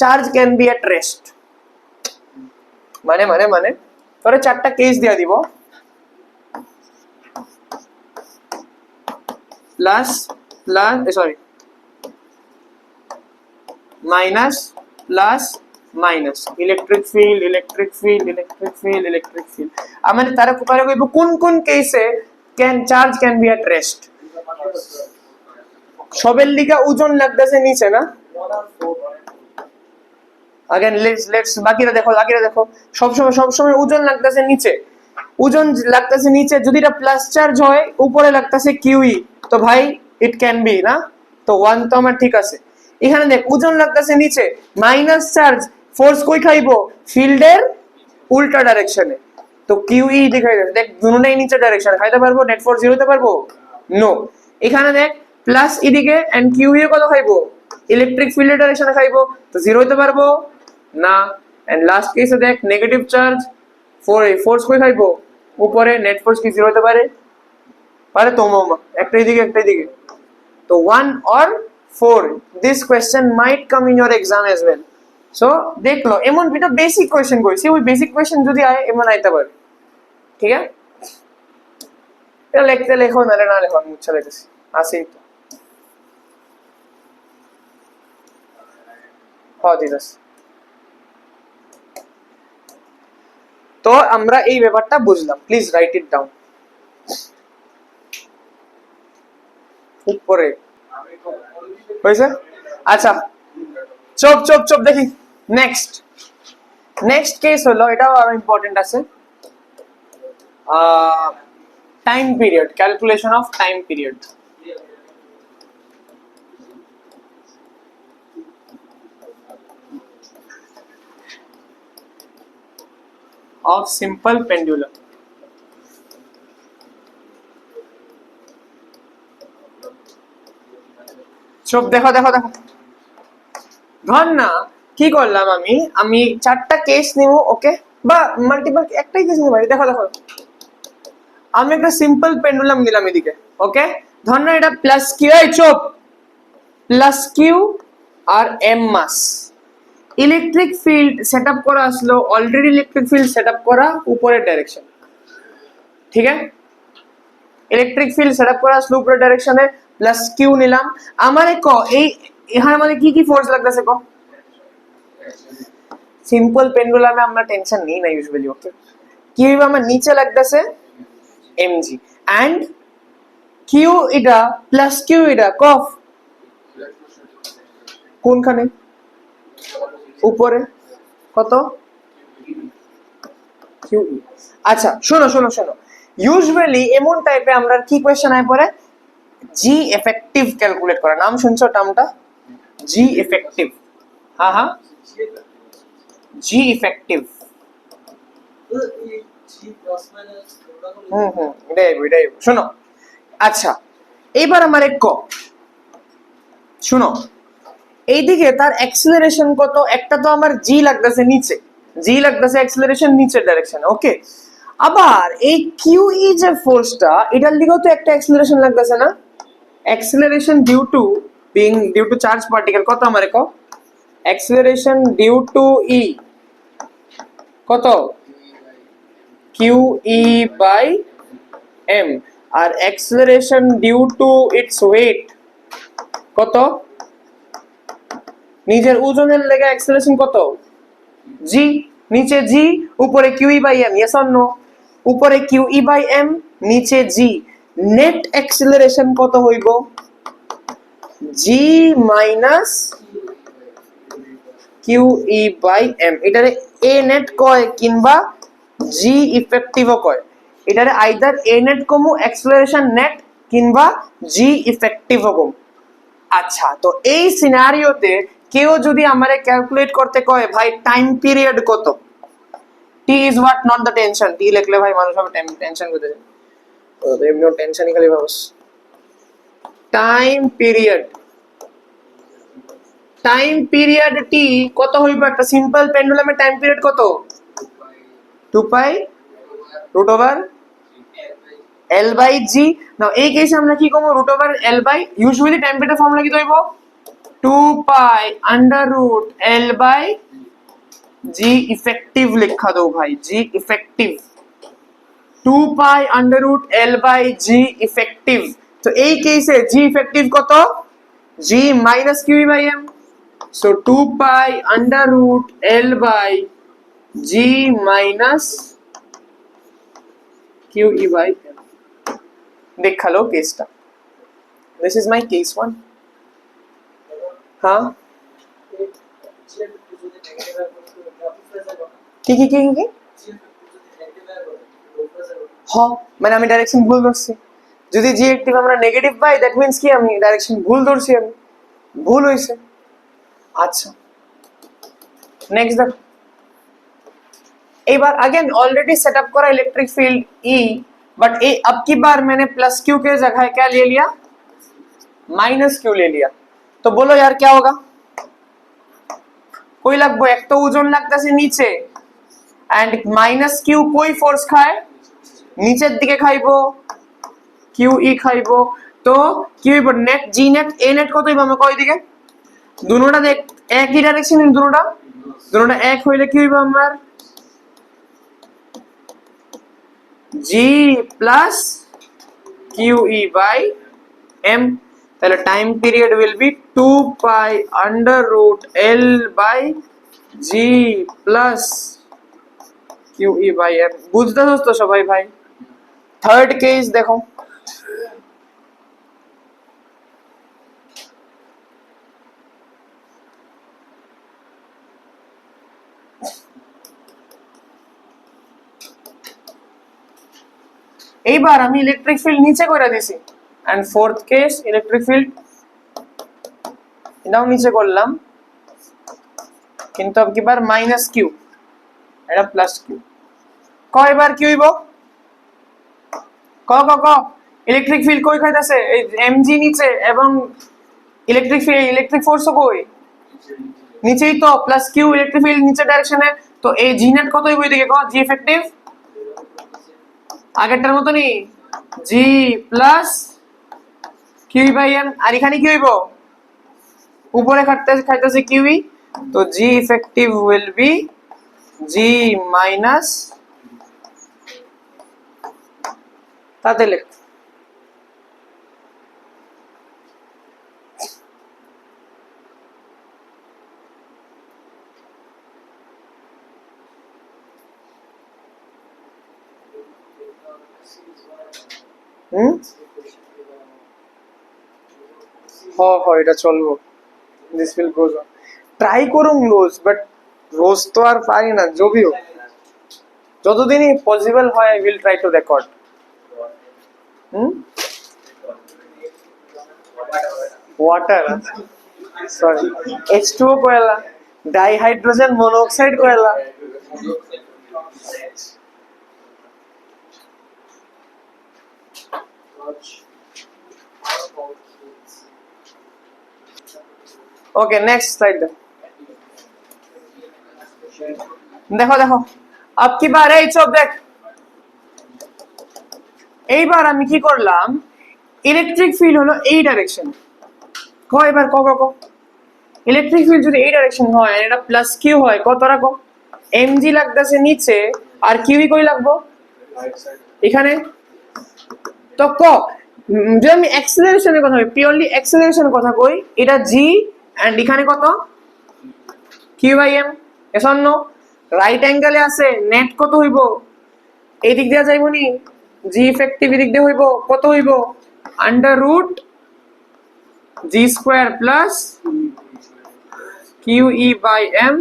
charge can be at rest. মানে তোরা চারটা কেস দেওয়া দিব, plus minus plus minus, electric field. আমাদের তারা কইব কোন কোন কেসে charge can be at rest. সবের লিগা ওজন লাগতেছে নিচে না? अगेन लेट्स বাকিরা দেখো সবসময় ওজন লাগতেছে নিচে। ওজন লাগতেছে নিচে, যদি এটা প্লাস চার্জ হয় উপরে লাগতেছে কিউই, তো ভাই ইট ক্যান বি না? তো 1 তো আমার ঠিক আছে। এখানে দেখ ওজন লাগতেছে নিচে, মাইনাস চার্জ, ফোর্স কই খাইবো? ফিল্ডের উল্টা ডাইরেকশনে। তো কিউই দেখাই দেখ দুটোই নিচে ডাইরেকশনে খাইতে পারবো, নেট ফোর্স জিরো হতে পারবো? নো। এখানে দেখ প্লাস এদিকে এন্ড কিউই কত খাইবো? ইলেকট্রিক ফিল্ডের ডাইরেকশনে খাইবো, তো জিরো হইতে পারবো না। এন্ড লাস্ট কেসে দেখ নেগেটিভ চার্জ ফোর্স কই খাইবো উপরে, নেট ফোর্স কি জিরো হতে পারে? পারে তো মামা, একটাই দিকে একটাই দিকে। তো 1 or 4 this question might come in your exam as well. So দেখলো এমন একটা বেসিক কোশ্চেন কইছি, ওই বেসিক কোশ্চেন যদি আয় এমন আইতে পারে, ঠিক আছে? এটা লিখতে লেখো না না লেখো, আমি মুচ্ছা লিখতেছি আসেই তো দিদাস। তো আমরা এই ব্যাপারটা বুঝলাম, প্লিজ রাইট ইট ডাউন উপরে হয়েছে। আচ্ছা চুপ চুপ চুপ দেখি নেক্সট কেস হলো, এটাও আরো ইম্পর্টেন্ট আছে, time period, calculation of time period. of simple pendulum. চুপ দেখো দেখো দেখো, ধর না কি করলাম আমি চারটা কেস নিব, ওকে, বা মাল্টিপল একটাই কেস নিব। দেখো দেখো আমি একটা সিম্পল পেন্ডুলাম নিলাম এদিকে, ওকে, ধর না এটা প্লাস কিউ, এই চুপ, প্লাস কিউ আর এম মাস। ইলেকট্রিক ফিল্ড সেটআপ করা আসলো, অলরেডি ইলেকট্রিক ফিল্ড সেটআপ করা উপরের ডাইরেকশন, ঠিক আছে? ইলেকট্রিক ফিল্ড সেটআপ করা আসলো উপরের ডাইরেকশনে, প্লাস কিউ নিলাম। আমারে ক এই এখানে মানে কি কি ফোর্স লাগতেছে ক? সিম্পল পেন্ডুলামে আমরা টেনশন নেই না ইউজুয়ালি, ওকে, কি হইবে আমার নিচে লাগতেছে mg এন্ড কিউ এটা প্লাস কিউ এটা কফ কোনখানে? উপরে কত? কিউ। আচ্ছা শোনো শোনো শোনো, ইউজুয়ালি এমন টাইপে আমরা কি কোশ্চেন আয় পড়ে, জি এফেক্টিভ ক্যালকুলেট করা, নাম শুনছো টার্মটা? জি এফেক্টিভ, হ্যাঁ হ্যাঁ, জি ইফেক্টিভ। এটাই শোনো। আচ্ছা এইবার আমার এক শুনো, এইদিকে তার অ্যাক্সিলারেশন কত? একটা তো আমার জি লাগতেছে নিচে, জি লাগতেছে অ্যাক্সিলারেশন নিচের ডাইরেকশনে, ওকে। আবার এই কিউ ই যে ফোর্সটা, এটার দিকেও তো একটা অ্যাক্সিলারেশন লাগতেছে না? Acceleration due to charge particle কত আমার কো? অ্যাক্সিলারেশন ডিউ টু ই কত? Q E by M. আর acceleration due to its weight কত? নিজের ওজনের লেগে অ্যাক্সিলারেশন কত? জি, নিচে জি, উপরে q E by m, yes or no? উপরে কিউ ই বাই এম, নিচে জি, নেট অ্যাক্সিলারেশন কত হইব? G minus Q E by m. এটারে এ নেট কয় কিংবা জি ইফেক্টিভও কয়, এটারে আইদার এ নেট কমু অ্যাক্সিলারেশন নেট কিংবা জি ইফেক্টিভও কম। আচ্ছা তো এই সিনারিওতে কেউ যদি আমারে ক্যালকুলেট করতে কয় ভাই টাইম পিরিয়ড কত, T is what not the tension, T লিখলে ভাই মানুষ হবে টেনশন করতে যায়, তো এমনিও টেনশনই খালি ভাবস। টাইম পিরিয়ড টি কত হইব? একটা সিম্পল পেন্ডুলামের টাইম পিরিয়ড কত? 2 pi root over l by g. Now এই কেসে আমরা কি করব? Root over l by, usually time period formula কি হইব? 2 pi under root L by g effective লিখা দাও ভাই, g effective 2 pi under root L by g effective. তো এই কেসে জি ইফেক্টিভ কত? G minus q by m, so 2 pi under root L by G minus QE by M. দেখালো কেসটা, this is my case 1। হ্যাঁ কি কি কি কি হ্যাঁ, মানে আমি ডাইরেকশন ভুল ধরছি। যদি জি অ্যাক্টিভ আমরা নেগেটিভ পাই দ্যাট মিন্স কি আমি ডাইরেকশন ভুল ধরছি, আমি ভুল হইছে। আচ্ছা নেক্সট দেখো, एक बार अगेन ऑलरेडी सेटअप करा इलेक्ट्रिक फील्ड E, बट अब की बार मैंने प्लस क्यू के जगह क्या ले लिया? माइनस क्यू ले लिया। तो तो बोलो यार क्या होगा, कोई लगभग एक तो ওজন লাগতেছে নিচে এন্ড মাইনাস কিউ কই ফোর্স খায় নিচের দিকে খাইবো কিউ ই খাইবো তো কি হইব নেট জি নেট এ নেট কত হইব আমরা কই দিকে দুটোটা দেখ একই ডাইরেকশন দুটোটা এক হইলে কি হইব আমার g plus Q E by m তাহলে time period will be 2 pi under root L by g plus Q E by m বুঝতে তো সবাই ভাই থার্ড কেস দেখো এইবার আমি ইলেকট্রিক ফিল্ড নিচে কইরা দিছি and fourth case electric field এটাও নিচে করলাম কিন্তু अब की बार মাইনাস কিউ এটা প্লাস কিউ কয়বার কি হইব ক ক ক ইলেকট্রিক ফিল্ড কই খাইতাছে এই এমজি নিচে এবং ইলেকট্রিক ফোর্সও কই নিচেই তো প্লাস কিউ ইলেকট্রিক ফিল্ড নিচে ডাইরেকশনে তো এই জি নেট কত হইব এদিকে ক জি ইফেক্টিভ আগেরটার মতই g plus q by M আর এখানে কি হইব উপরে খাইতেছে কিউ তো g effective will be g minus তাতে লিখ এটা চলবো this will goes on try করুম রোজ বাট রোজ তো আর পারি না যদিও যতদিনই পসিবল হয় I will try to record water sorry H2O কয়লা ডাইহাইড্রোজেন মনোক্সাইড কয়লা ओके नेक्स्ट स्लाइड देखो देखो अब की बार है इट्स ऑब्जेक्ट এইবার আমি কি করলাম ইলেকট্রিক ফিল্ড হলো এই ডাইরেকশন এবার ক ইলেকট্রিক ফিল্ড যদি এই ডাইরেকশন হয় আর এটা প্লাস কিউ হয় কত রাখো এমজি লাগতেছে নিচে আর কিউই কই লাগবো এখানে তো যদি আমি অ্যাক্সেলারেশনের কথা কই পিওরলি অ্যাক্সেলারেশনের কথা কই এটা জি এন্ড এখানে কত কিউ বাই এম এসন নো রাইট অ্যাঙ্গেলে আছে নেট কত হইব এই দিক দিয়া যাইবো নি জি ইফেক্টিভ এই দিক দিয়ে হইব কত হইব under root G square plus Q E by M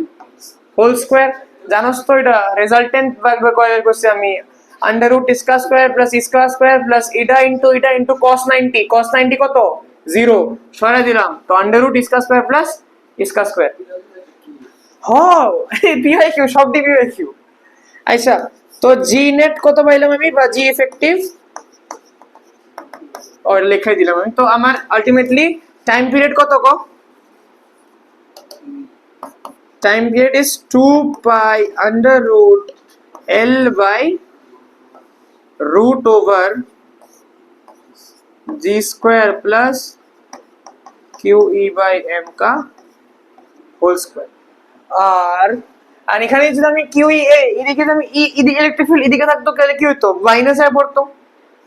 whole square জানোস তো এটা রেজাল্টেন্ট ভাবে কয় করছি আমি under root square square plus square plus এটা ইনটু cos 90 কত 0 সরে দিলাম তো under root square plus square pi Q সব ডিপিআই কিউ আচ্ছা তো জি নেট কত পাইলাম আমি বা জি ইফেক্টিভ और লিখাই দিলাম আমি তো আমার আলটিমেটলি টাইম পিরিয়ড কত time period is 2 pi under root L by root over G square plus Q E by M का होल स्क्वायर আর এখানে যদি আমি কিউ ই এদিকে যদি আমি এদিকে ইলেকট্রিক ফিল্ড এদিকে থাকতো তাহলে কি হতো মাইনাস এ পড়তো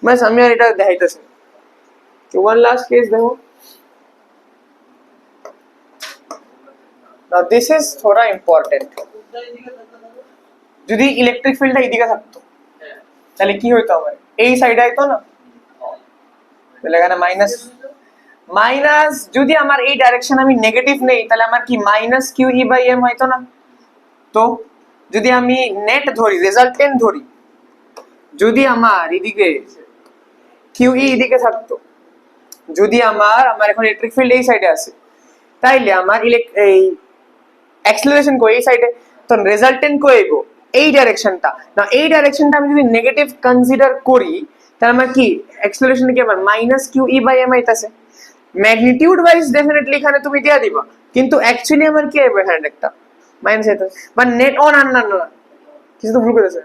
বাস আমি আর এটা দেখাইতেছি তো ওয়ান লাস্ট কেস দেখো নাও দিস ইজ থোড়া ইম্পর্টেন্ট যদি ইলেকট্রিক ফিল্ডটা এদিকে থাকতো তাহলে কি হইতো আমার এই সাইডে আইতো না তাহলে এখানে মাইনাস যদি আমার এই ডাইরেকশন আমি নেগেটিভ নেই তাহলে আমার কি minus Q E by M হইতো না তো যদি আমি নেট ধরি রেজাল্টেন্ট ধরি যদি আমার এদিকে কিউ ই এদিকে থাকতো যদি আমার এখন ইলেকট্রিক ফিল্ড এই সাইডে আছে তাইলে আমার এই অ্যাক্সেলারেশন কো এই সাইডে তো রেজাল্টেন্ট কো আইবো এই ডাইরেকশনটা না এই ডাইরেকশনটা আমি যদি নেগেটিভ কনসিডার করি তাহলে আমার কি অ্যাক্সেলারেশন কি আমার minus Q E by M আইতাছে ম্যাগনিটিউড ওয়াইজ ডেফিনেটলি এখানে তুমি দিয়া দিবা, কিন্তু অ্যাকচুয়ালি আমার কি আইবে এখানে একটা মাইনাস আইতে, বা নেট অন আর না না কিছু তো ভুল করেছে।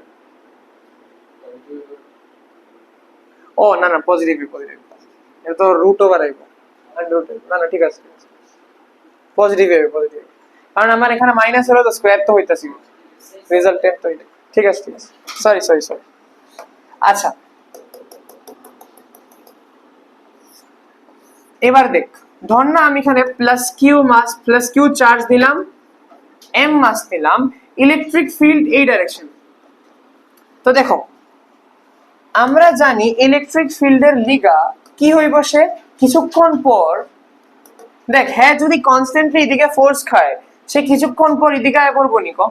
ও না না পজিটিভ পজিটিভ, এটা তো রুট ওভার আইব, রুট না না ঠিক আছে পজিটিভ আইবে পজিটিভ, কারণ আমার এখানে মাইনাস হলো তো স্কয়ার তো হইতাছি রেজাল্টেন্ট তো এটা। ঠিক আছে ঠিক আছে, সরি সরি সরি। আচ্ছা এবার দেখ, ধর না আমি এখানে প্লাস কিউ মাস প্লাস কিউ চার্জ দিলাম, এম মাস দিলাম, ইলেকট্রিক ফিল্ড এই ডাইরেকশন। তো দেখো আমরা জানি ইলেকট্রিক ফিল্ডের লিগা কি হইব, সে কিছুক্ষণ পর দেখ, হ্যাঁ যদি কনস্ট্যান্টলি এদিকে ফোর্স খায় সে কিছুক্ষণ পর এদিকে আয় পড়বো নি কো,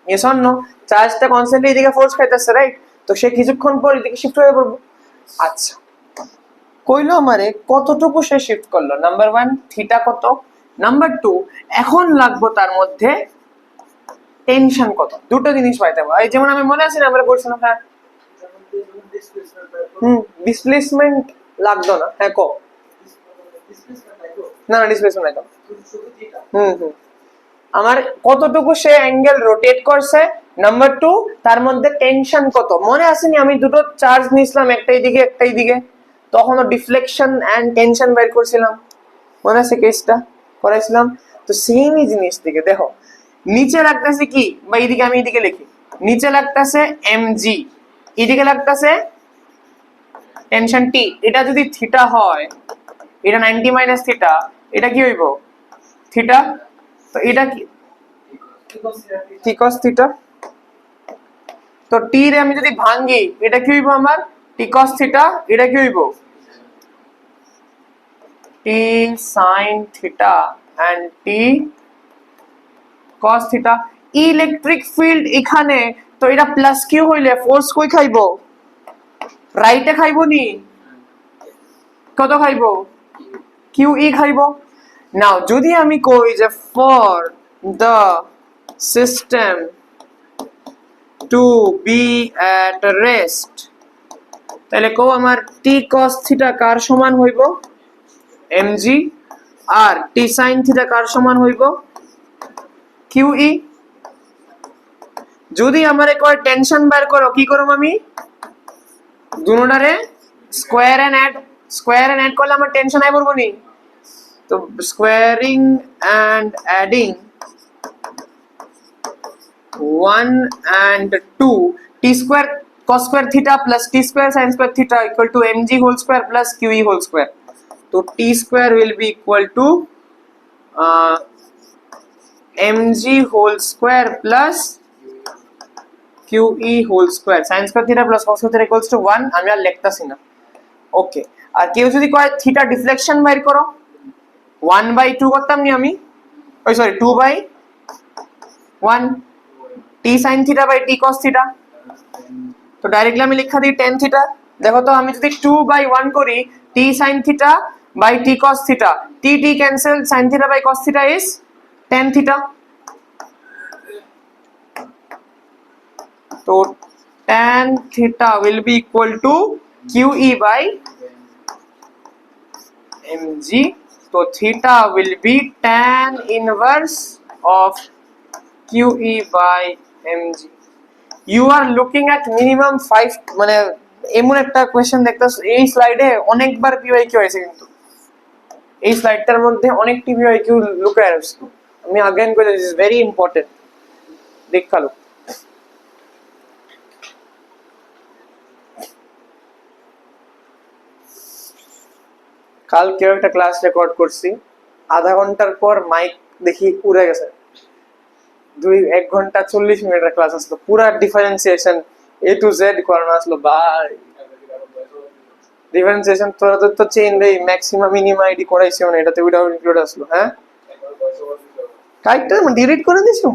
ইয়েস অর নো? চার্জটা কনস্ট্যান্টলি এদিকে ফোর্স খাইতেছে রাইট, তো সে কিছুক্ষণ পর এদিকে শিফট হয়ে পড়বো। আচ্ছা কইলো আমারে কতটুকু সে শিফট করলো, নাম্বার 1 থিটা কত, নাম্বার 2 এখন লাগবো তার মধ্যে টেনশন কত, দুটো জিনিস পাইতে হবে। এই যেমন আমি মনে আছে না আমরা বলছিলাম, হ্যাঁ ডিসপ্লেসমেন্ট লাগতো না, হ্যাঁ কো না না ডিসপ্লেসমেন্ট নাই তো, আমার কতটুকু সে অ্যাঙ্গেল রোটেট করছে, নাম্বার 2 তার মধ্যে টেনশন কত। মনে আসেনি আমি দুটো চার্জ নিছিলাম, একটা এইদিকে একটা এইদিকে, তখন ডিফ্লেকশন এন্ড টেনশন বের করছিলাম, মনে আছে কেসটা করাইছিলাম? তো সেমই জিনিস দিকে দেখো, নিচে লাগতেছে কি, বা এইদিকে আমি এইদিকে লিখি, নিচে লাগতেছে mg, এইদিকে লাগতেছে টেনশন টি। এটা যদি থিটা হয়, এটা 90 মাইনাস থিটা, এটা কি হইব থিটা, তো এটা কি টি cos থিটা। তো টি রে আমি যদি ভাঙি এটা কি হইব আমার টি cos থিটা, এটা কি হইব T sin theta and T cos theta. Electric field এখানে, তো এটা প্লাস কিউ হইলে ফোর্স কই খাইবো, রাইটে খাইবো নি, কত খাইবো কিউ ই খাইবো। নাও যদি আমি কই যে for the system to be at rest, তাহলে কো আমার টি cos থিটা কার সমান হইব mg, আর টি sin থিটা কার সমান হইব qe। যদি আমারে কয় টেনশন বের করো, কি করব আমি দুনোটারে স্কয়ার এন্ড অ্যাড করলে আমার টেনশন আই পড়বো নি, তো squaring and adding 1 and 2, t square cos square theta plus t square sin square theta equal to mg whole square plus qe whole square. So t square will be equal to mg whole square plus qe whole square, sin square theta plus cos square theta equals to 1, আমি আর লিখতাছি না। ওকে, আর কেউ যদি কয় theta deflection বের করো, 1/2 করতাম নি আমি, ওই sorry 2/1 t sin theta by t cos theta, তো ডাইরেক্টলি আমি লিখা দিই tan theta। দেখো তো আমি যদি 2/1 করি t sin theta by t cos theta, t cancel, sin theta by cos theta is tan theta, তো tan theta will be equal to qe by mg, so theta will be tan inverse of qe by mg. You are looking at minimum 5, মানে এমন একটা question দেখতেছ এই স্লাইডে অনেকবার PYQ হয়েছে, কিন্তু এই স্লাইডটার মধ্যে অনেক পিওয়াইকিউ লুকায় আছে। আমি अगेन কই দিস ইজ ভেরি ইম্পর্টেন্ট, দেখালো। কাল কেউ একটা ক্লাস রেকর্ড করছি, আধা ঘন্টার পর মাইক দেখি উড়ে গেছে, 1 ঘন্টা 40 মিনিটের ক্লাস আসলো, পুরা ডিফারেন্সিয়েশন এ টু জেড করানো আসলো ভাই। ডিফারেন্সিয়েশন তোরা তো চেইন রে ম্যাক্সিমাম মিনিমা আইডি করাইছি, মানে এটাতে উইদাউট ইনক্লুড আসলো। হ্যাঁ কাইটা ডিলিট করে দিছো,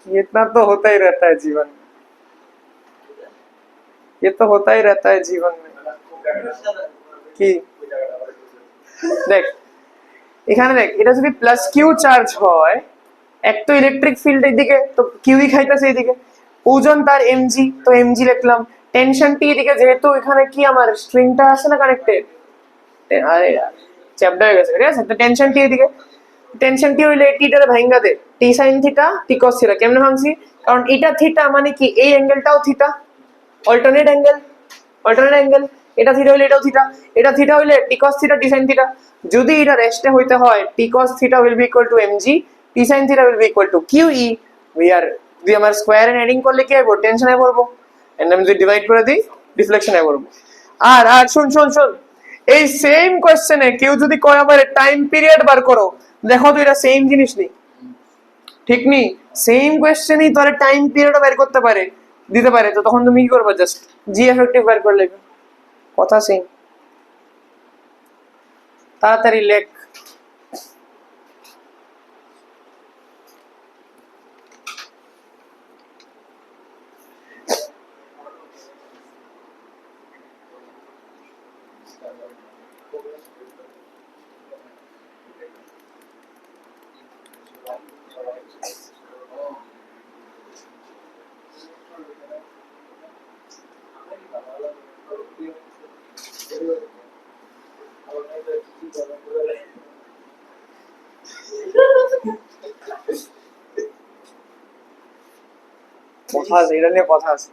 इतना तो होता ही रहता है जीवन में, ये तो होता ही रहता है जीवन में। কি দেখ এখানে দেখ, এটা যদি প্লাস কিউ চার্জ হয়, এক তো ইলেকট্রিক ফিল্ড এদিকে, তো কিউই খাইতেছে এদিকে, ওজন তার mg, তো mg লিখলাম, টেনশন টি এদিকে, যেহেতু এখানে কি আমার স্ট্রিংটা আছে না কানেক্টেড, আরে চ্যাপ্টার হয়ে গেছে, ঠিক আছে? তো টেনশন টি এদিকে, টেনশন টি হইলে টিটারে ভাঙা দে, T sine theta T cos theta. কেমনে ভাঙছি? কারণ এটা থিটা মানে কি এই অ্যাঙ্গেলটাও theta, alternate angle, alternate angle. এটা থিটা হইলে এটাও থিটা, এটা থিটা হইলে T cos theta T sine theta. যদি এটা রেস্টে হইতে হয় T cos theta will be equal to mg, T sine theta will be equal to q e. We are যদি আমার স্কয়ার এন্ড এডিং করলে কি হবে? টেনশনে পড়বো। এন্ড আমি যদি ডিভাইড করে দিই ডিফ্লেকশনে পড়বো। আর আর শুন শুন শুন, এই সেম কোশ্চেনে কেউ যদি কয় আমার টাইম পিরিয়ড বার করো, দেখো তো এটা সেম জিনিস নেই, ঠিক নেই? সেম কোশ্চেনই তোরে টাইম পিরিয়ড বের করতে পারে, দিতে পারে। তো তখন তুমি কি করবে? জাস্ট জি এফেক্টিভ বের করে নেবে, কথা সেম। তাড়াতাড়ি লেখ। কথা আছে, এটা নিয়ে কথা আছে,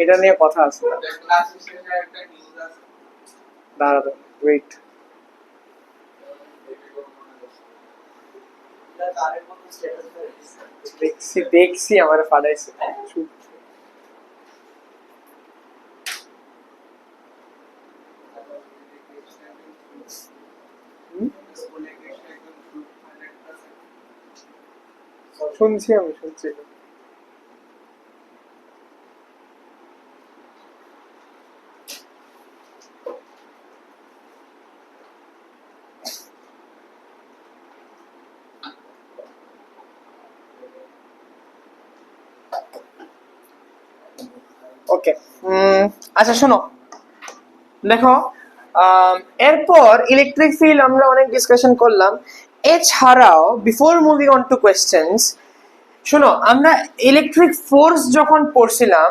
এটা নিয়ে কথা আছে। দাঁড়া ওয়েট, দেখছি দেখছি আমার ফাটাইছে। শুনছি আমি, শুনছি। ওকে, আচ্ছা শোনো, দেখো এরপর ইলেকট্রিক ফিল্ড আমরা অনেক ডিসকাশন করলাম। এছাড়াও before moving on to questions, শোনো আমরা ইলেকট্রিক ফোর্স যখন পড়ছিলাম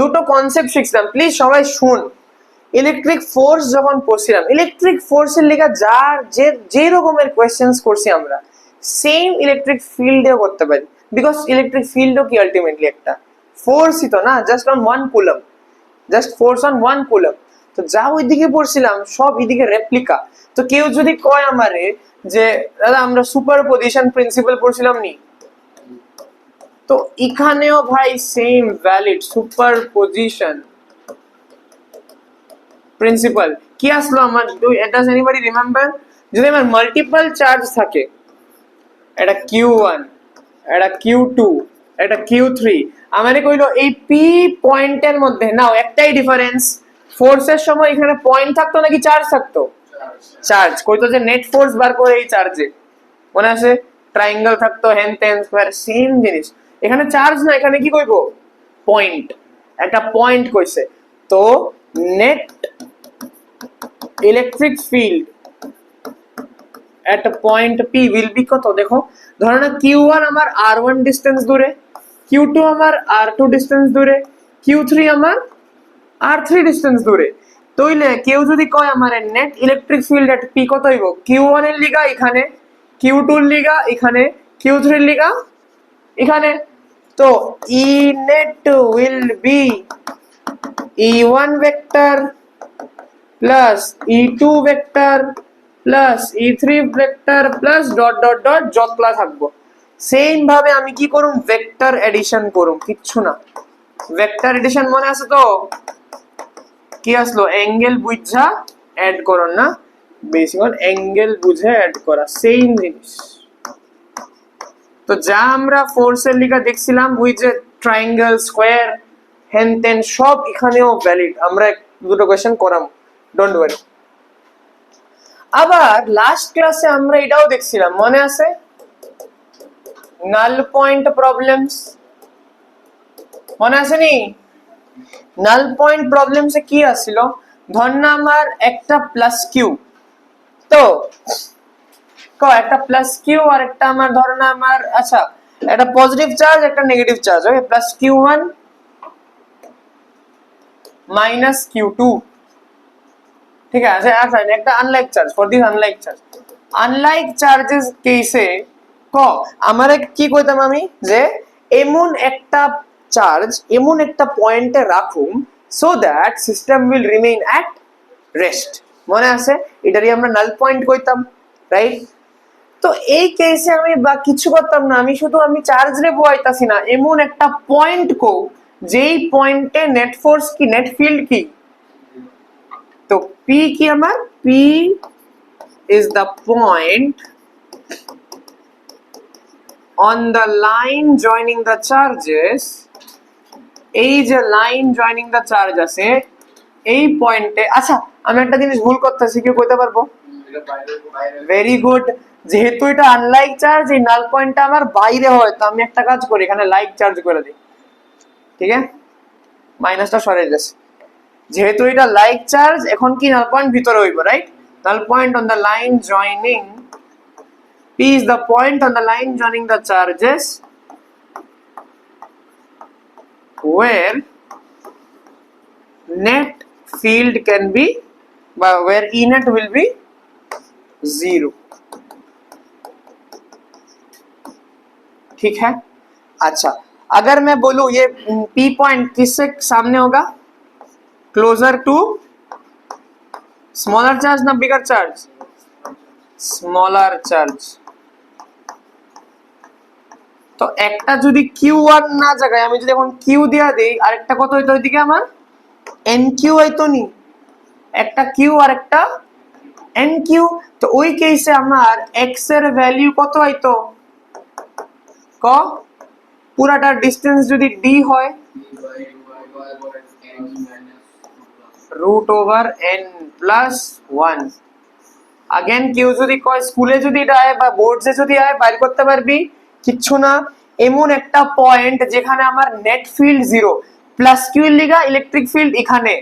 দুটো কনসেপ্ট শিখছিলাম, প্লিজ সবাই শুন। ইলেকট্রিক ফোর্স যখন পড়ছিলাম, ইলেকট্রিক ফোর্সের লেখা যার যে রকমের কোয়েশ্চেন্স করছি আমরা সেম ইলেকট্রিক ফিল্ডেও করতে পারি, বিকজ ইলেকট্রিক ফিল্ডও কি আলটিমেটলি একটা ফোর্সই তো না, just on one coulomb, just force on one coulomb. তো যা ওইদিকে পড়ছিলাম সব এদিকে রেপ্লিকা। তো কেউ যদি কয় আমারে যে দাদা আমরা সুপার পজিশন প্রিন্সিপাল পড়ছিলাম নি, তো এখানেও ভাই same valid super position principal. কি আসলো আমার? Does anybody remember? যদি আমার মাল্টিপল চার্জ থাকে, এটা Q1, এটা Q2, এটা Q3, আমারে কইলো এই পি পয়েন্টের মধ্যে নাও একটাই ডিফারেন্স, ফোর্সের সময় এখানে পয়েন্ট থাকতো নাকি চার্জ থাকতো? চার্জ। কইতো যে নেট ফোর্স বার করে এই চার্জে, মনে আছে? ট্রায়াঙ্গেল থাকতো, হেন টেন স্কয়ার, সেম জিনিস এখানে চার্জ না, এখানে কি কইবো? পয়েন্ট, একটা পয়েন্ট কইছে। তো net electric field at a point P will be কত? দেখো ধরো না Q1 আমার R1 ডিসটেন্স দূরে, Q2 আমার R2 ডিসটেন্স দূরে, Q3 আমার R3 ডিসটেন্স দূরে। তাইলে কেউ যদি কয় আমার নেট ইলেকট্রিক ফিল্ড এট P কত হইব? Q1 এর লিগা এখানে, Q2 এর লিগা এখানে, Q3 এর লিগা এখানে। তো E net will be E1 vector plus E2 vector plus E3 vector plus dot dot dot যতলা থাকবো। সেম ভাবে আমি কি করুম? ভেক্টর এডিশন করুম, কিচ্ছু না। ভেক্টর এডিশন মনে আছে তো? কি আসলো? অ্যাঙ্গেল বুঝা অ্যাড করো না, বেসিক অ্যাঙ্গেল বুঝে অ্যাড করা, সেম জিনিস। তো যা আমরা ফোর্সের লিগা দেখছিলাম উই যে ট্রায়াঙ্গেল স্কয়ার হেন তেন সব এখানেও ভ্যালিড। আমরা দুটো কোশ্চেন করাম, ডোন্ট ওয়ারি। আবার লাস্ট ক্লাসে আমরা এটাও দেখছিলাম, মনে আছে? নাল পয়েন্ট প্রবলেমস, মনে আছে নি? নাল পয়েন্ট প্রবলেমসে কি আসছিল? ধর না আমার একটা প্লাস কিউ, তো একটা প্লাস কিউ আর একটা আমার ধর না আমার, আচ্ছা একটা পজিটিভ চার্জ একটা নেগেটিভ চার্জ, ওকে, প্লাস Q1 মাইনাস Q2, ঠিক আছে। আচ্ছা একটা unlike charge, for this unlike charge, unlike charges কেসে ক আমারে কি কইতাম আমি, যে এমন একটা চার্জ এমন একটা পয়েন্টে রাখুম so that system will remain at rest. মনে আছে? এটারই আমরা নাল পয়েন্ট কইতাম, রাইট? তো এই কেসে আমি বা কিছু করতাম না, আমি শুধু আমি চার্জ রে বইতাছি না, এমন একটা পয়েন্ট কো যেই পয়েন্টে নেট ফোর্স কি নেট ফিল্ড কি, তো পি কি আমার, P is the point on the line joining the charges, এই যে লাইন জয়নিং দ্য চার্জ আছে এই পয়েন্টে। আচ্ছা আমি একটা জিনিস ভুল করতেছি, কেউ কইতে পারবো? ভেরি গুড, যেহেতু এটা আনলাইক চার্জ, এই নাল পয়েন্টটা আমার বাইরে হয়, তো আমি একটা কাজ করি, এখানে লাইক চার্জ করে দিই, ঠিক আছে, মাইনাসটা সরে যাচ্ছে। যেহেতু এটা লাইক চার্জ, এখন কি নাল পয়েন্ট ভিতরে হইব, right? Null point on the line joining, P is the point on the line joining the charges where net field can be, where E net will be 0. ठीक है? अच्छा अगर मैं बोलूं ये P पॉइंट किससे सामने होगा, क्लोजर टू स्मॉलर चार्ज ना बिगर चार्ज, स्मॉलर चार्ज। তো একটা যদি Q1 না জায়গায় আমি যদি এখন Q দিয়া দেই, আরেকটা কত হইতো ওইদিকে আমার NQ হইতো নি, একটা Q আর একটা NQ। তো ওই কেসে আমার x এর ভ্যালু কত হইতো, ক পুরাটার ডিসটেন্স যদি d হয় √n+1। अगेन কেউ যদি কয় স্কুলে যদি এটা আয় বা বোর্ডসে যদি আয় বাইর করতে পারবি, কিচ্ছু না, এমন একটা পয়েন্ট যেখানে আমার নেট ফিল্ড 0, প্লাস কিউ এর লিগা ইলেকট্রিক ফিল্ড এখানে,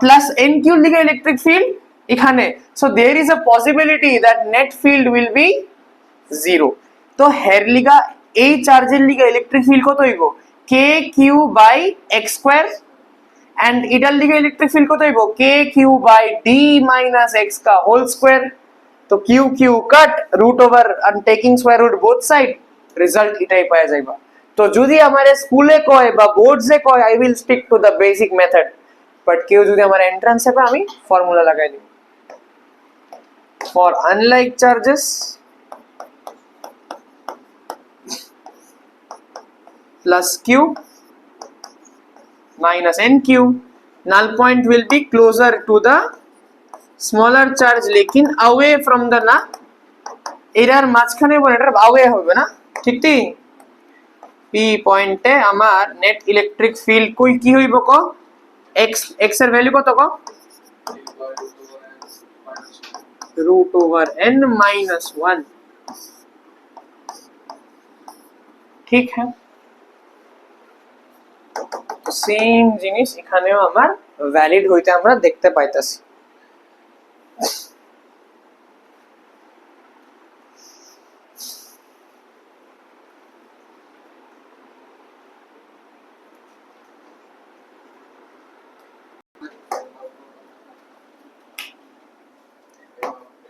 প্লাস এন কিউ এর লিগা ইলেকট্রিক ফিল্ড এখানে, so there is a possibility that net field will be 0। তো হের লিগা এই চার্জের লিগা ইলেকট্রিক ফিল্ড কত হইব, কে Q by x square, and এটার লিগে ইলেকট্রিক ফিল্ড কত হইব, কে Q by d minus x কা হোল স্কয়ার। তো q q cut, root over and taking square root both side, result এটাই পাওয়া যাইবা। তো যদি আমারে স্কুলে কয় বা বোর্ডসে কয়, I will stick to the basic method, but কেউ যদি আমার এন্ট্রান্সে পায়, আমি ফর্মুলা লাগাই দিই, for unlike charges plus q minus nq, null point will be closer to the smaller charge लेकिन away from the না, এটার মাঝখানে বলে এটা away হবে না, ঠিক ঠিক। p পয়েন্টে আমার নেট ইলেকট্রিক ফিল্ড কই কি হইব ক, x x এর ভ্যালু কত ক, √n-1, ঠিক है। সেম জিনিস এখানেও আমার ভ্যালিড হইতে আমরা দেখতে পাইতাছি।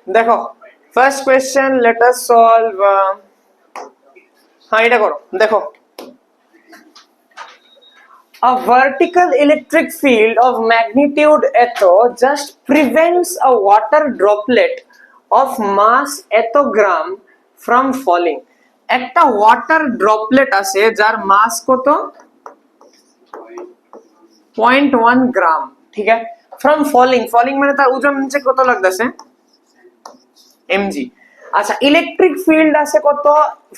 দেখো first question, let us solve, হ্যাঁ এটা করো। দেখো a vertical electric field of magnitude এতো just prevents a water droplet of mass এতো গ্রাম from falling। একটা ওয়াটার ড্রপলেট আছে যার মাস কত, 0.1 গ্রাম, ঠিক আছে, from falling, falling মানে তার ওজন নিচে কত লাগতেছে mg। আচ্ছা ইলেকট্রিক ফিল্ড আছে কত,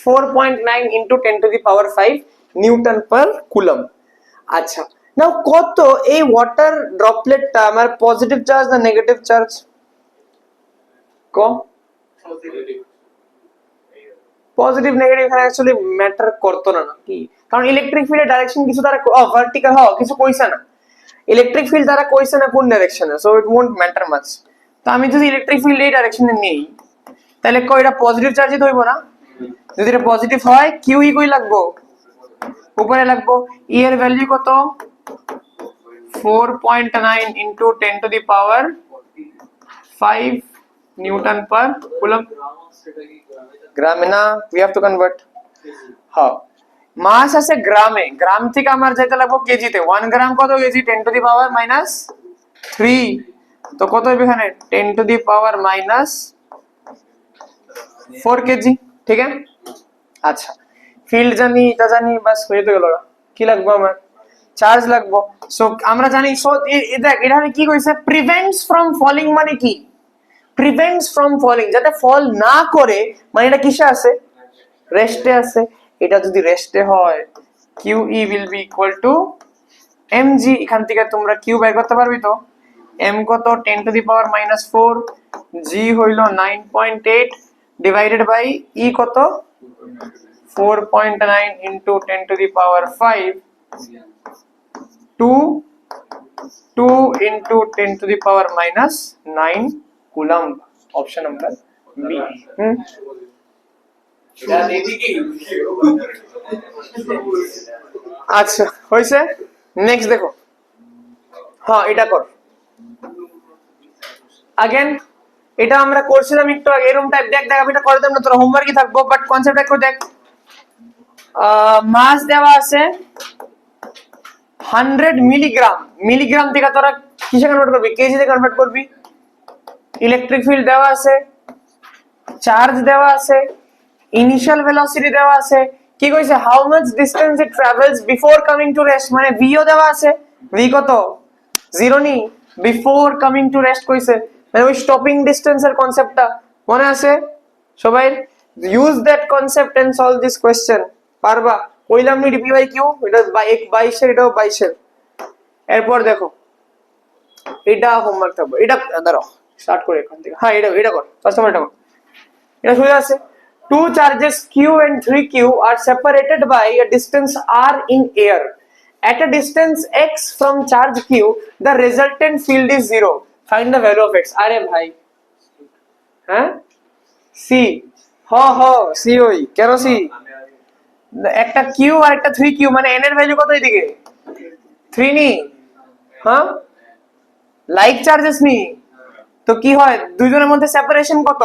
4.9 into 10⁵ নিউটন পার কুলম। আচ্ছা নাও কত এই ওয়াটার ড্রপলেটটা আমার পজিটিভ চার্জ না নেগেটিভ চার্জ, ক পজিটিভ নেগেটিভ এখানে অ্যাকচুয়ালি ম্যাটার করতো না কি, কারণ ইলেকট্রিক ফিল্ডের ডাইরেকশন কিছু তারা ভার্টিক্যাল হওয়া কিছু কইছে না, ইলেকট্রিক ফিল্ড তারা কইছে না কোন ডাইরেকশনে, so it won't matter much. তো আমি যদি ইলেকট্রিক ফিল্ড এই ডাইরেকশনে নেই, তাহলে কই এটা পজিটিভ চার্জই তো হইব না, যদি এটা পজিটিভ হয় কিউ ই কই লাগবো, উপরে লাগবো। ই এর ভ্যালু কত, 4.9 into 10⁻⁴ 5 নিউটন পার কুলম। গ্রামে না, we have to convert। হ্যাঁ, মাস আছে গ্রামে, গ্রাম থেকে আমার যেতে লাগবে কেজিতে। 1 গ্রাম কত KG? 10 two the power minus 3। তো কত হবে এখানে? 10 two the power minus 4 KG. ঠিক আছে, আচ্ছা ফিল্ড জানি, এটা জানি, বাস হয়ে গেল। কি লাগবে আমার? চার্জ লাগবে। সো আমরা জানি, সো দেখ এখানে কি কইছে, প্রিভেন্টস ফ্রম ফলিং মানে কি? প্রিভেন্টস ফ্রম ফলিং, যাতে ফল না করে, মানে এটা কিসে আছে? রেস্টে আছে। এটা যদি রেস্টে হয়, QE will be equal to mg। এখান থেকে তোমরা Q বের করতে পারবি তো? m কত? 10 two the power minus 4, g হইল 9.8 ডিভাইডেড বাই e কত? 4.9 into 10 to the power 5, 2 into 10 to the power minus 9 coulomb। Option number B। আচ্ছা হয়েছে। নেক্সট দেখো, হ্যাঁ এটা কর। अगेन এটা আমরা করছিলাম একটু আগে, এরকম টাইপ। দেখ দেখ আমি এটা করে দেব না, তোর হোমওয়ার্কই থাকবো, বাট কনসেপ্ট একটু দেখ। মাস দেওয়া আছে 100 মিলিগ্রাম, মিলিগ্রাম থেকে তোরা কিসে কনভার্ট করবি? কেজিতে কনভার্ট করবি। ইলেকট্রিক ফিল্ড দেওয়া আছে, চার্জ দেওয়া আছে, ইনিশিয়াল ভেলোসিটি দেওয়া আছে। কি কইছে? How much distance it travels before coming to rest, মানে ভি ও দেওয়া আছে। ভি কত? 0 নি, বিফোর কামিং টু রেস্ট কইছে, মানে ওই স্টপিং ডিসটেন্সের কনসেপ্টটা মনে আছে সবাই? Use that concept and solve this question. পারবা? কইলাম নি ডিপি বাই কিউ, এটা 22 এর, এটাও 22 এর। এরপর দেখো, এটা হোমওয়ার্ক থাকবে। এটা দাঁড়াও স্টার্ট করে এখান থেকে। হ্যাঁ এটা কর, কাস্টমার এটা কর। এটা শুরু আছে, two charges q and 3q are separated by a distance r in air. At a distance x from charge q, the resultant field is 0. Find the value of x. अरे भाई, हाँ c, हो c ওই কেন c? একটা q আর একটা 3q, মানে n এর ভ্যালু কত এদিকে? 3 নি, হ্যাঁ লাইক চার্জেস নি। তো কি হয়, দুইজনের মধ্যে সেপারেশন কত?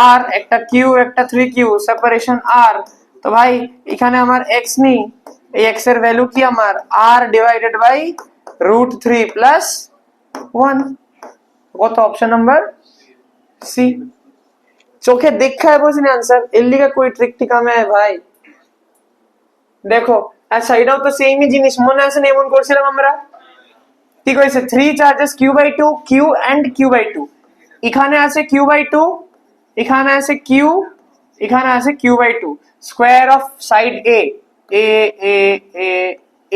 আর একটা কিউ একটা 3q, সেপারেশন আর। তো ভাই এখানে আমার x নি, এই x এর ভ্যালু কি আমার? r divided by √3 plus 1। কত? Option number C. চোখে দেখা है বলছি না आंसर, এর লিগা कोई ট্রিক টিকা মে ভাই। দেখো আচ্ছা, এটাও তো সেমই জিনিস, মনে আছে না? এমন করছিলাম আমরা। কি কইছে? 3 charges q/2, q and q/2। এখানে আছে q/2, এখানে আছে q, এখানে আছে q/2, square of side a a a a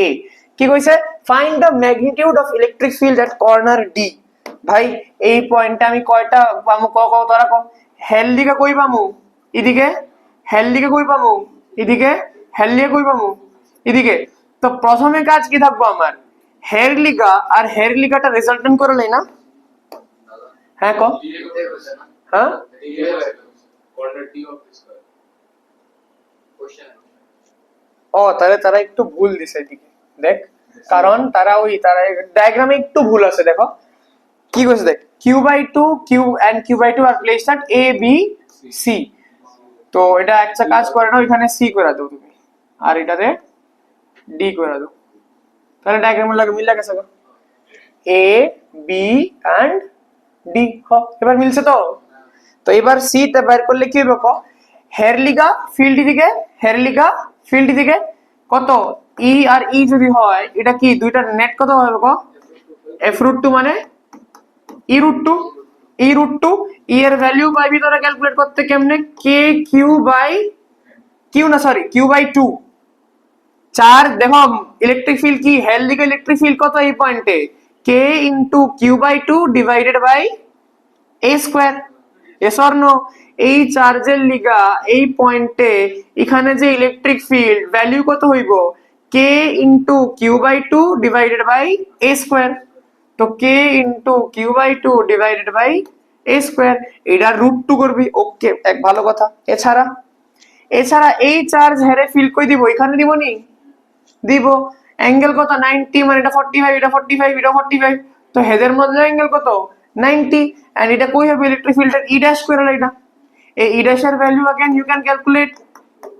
a। কি কইছে? Find the magnitude of electric field at corner d। ভাই এই পয়েন্টে আমি কয়টা পামু? ক ক তোরা ক। হেল দিকে কই পামু? এদিকে। হেল দিকে কই পামু? এদিকে। হেল দিকে কই পামু? এদিকে। তো প্রথমে কাজ কি থাকবো আমার? হের লিগা আর হের লিগাটা রেজাল্টেন্ট করে লই না? হ্যাঁ ক। হ্যাঁ ও, তাহলে তারা একটু ভুল দিছে এদিকে। দেখ, কারণ তারা ডায়াগ্রামে একটু ভুল আছে। দেখো কি কইছে, দেখ q/2, q and q/2 R placed at a b c। তো এটা একটা কাজ করে না, এখানে c করে দাও তুমি, আর এটাতে d করে দাও। তাহলে ডায়াগ্রামে মিল লাগে সব, a b and d। এবার মিলছে তো? তো এবার সি তে বের করলে কি হবে? ক হের লিগা ফিল্ড দিকে, হের লিগা ফিল্ড দিকে কত? ই আর ই যদি হয়, এটা কি দুইটার নেট কত হবে? ক f√2 মানে e√2, e√2। ই এর ভ্যালু পাইবি তোরা ক্যালকুলেট করতে কেমনে? কে কিউ বাই কিউ, না সরি q/2। চার্জ দেখো, ইলেকট্রিক ফিল্ড কি, হের লিগা ইলেকট্রিক ফিল্ড কত এই পয়েন্টে? K into q/2 divided by a square. Yes or no? এই চার্জের লিগা এই পয়েন্টে এখানে যে ইলেকট্রিক ফিল্ড ভ্যালু কত হইব? K into q/2 divided by a square. তো k into q/2 divided by a square, এটা √2 করবি। ওকে, এক ভালো কথা। এছাড়া এই চার্জ হেরে ফিল্ড কই দিব? এখানে দিব নি? দিব। অ্যাঙ্গেল কত? 90, মানে এটা 45, এটা 45, এটা 45। তো হেদের মধ্যে অ্যাঙ্গেল কত? 90 and এটা কই হবে ইলেকট্রিক ফিল্ডের ই ড্যাশ করে এটা এই ই ড্যাশের value again you can calculate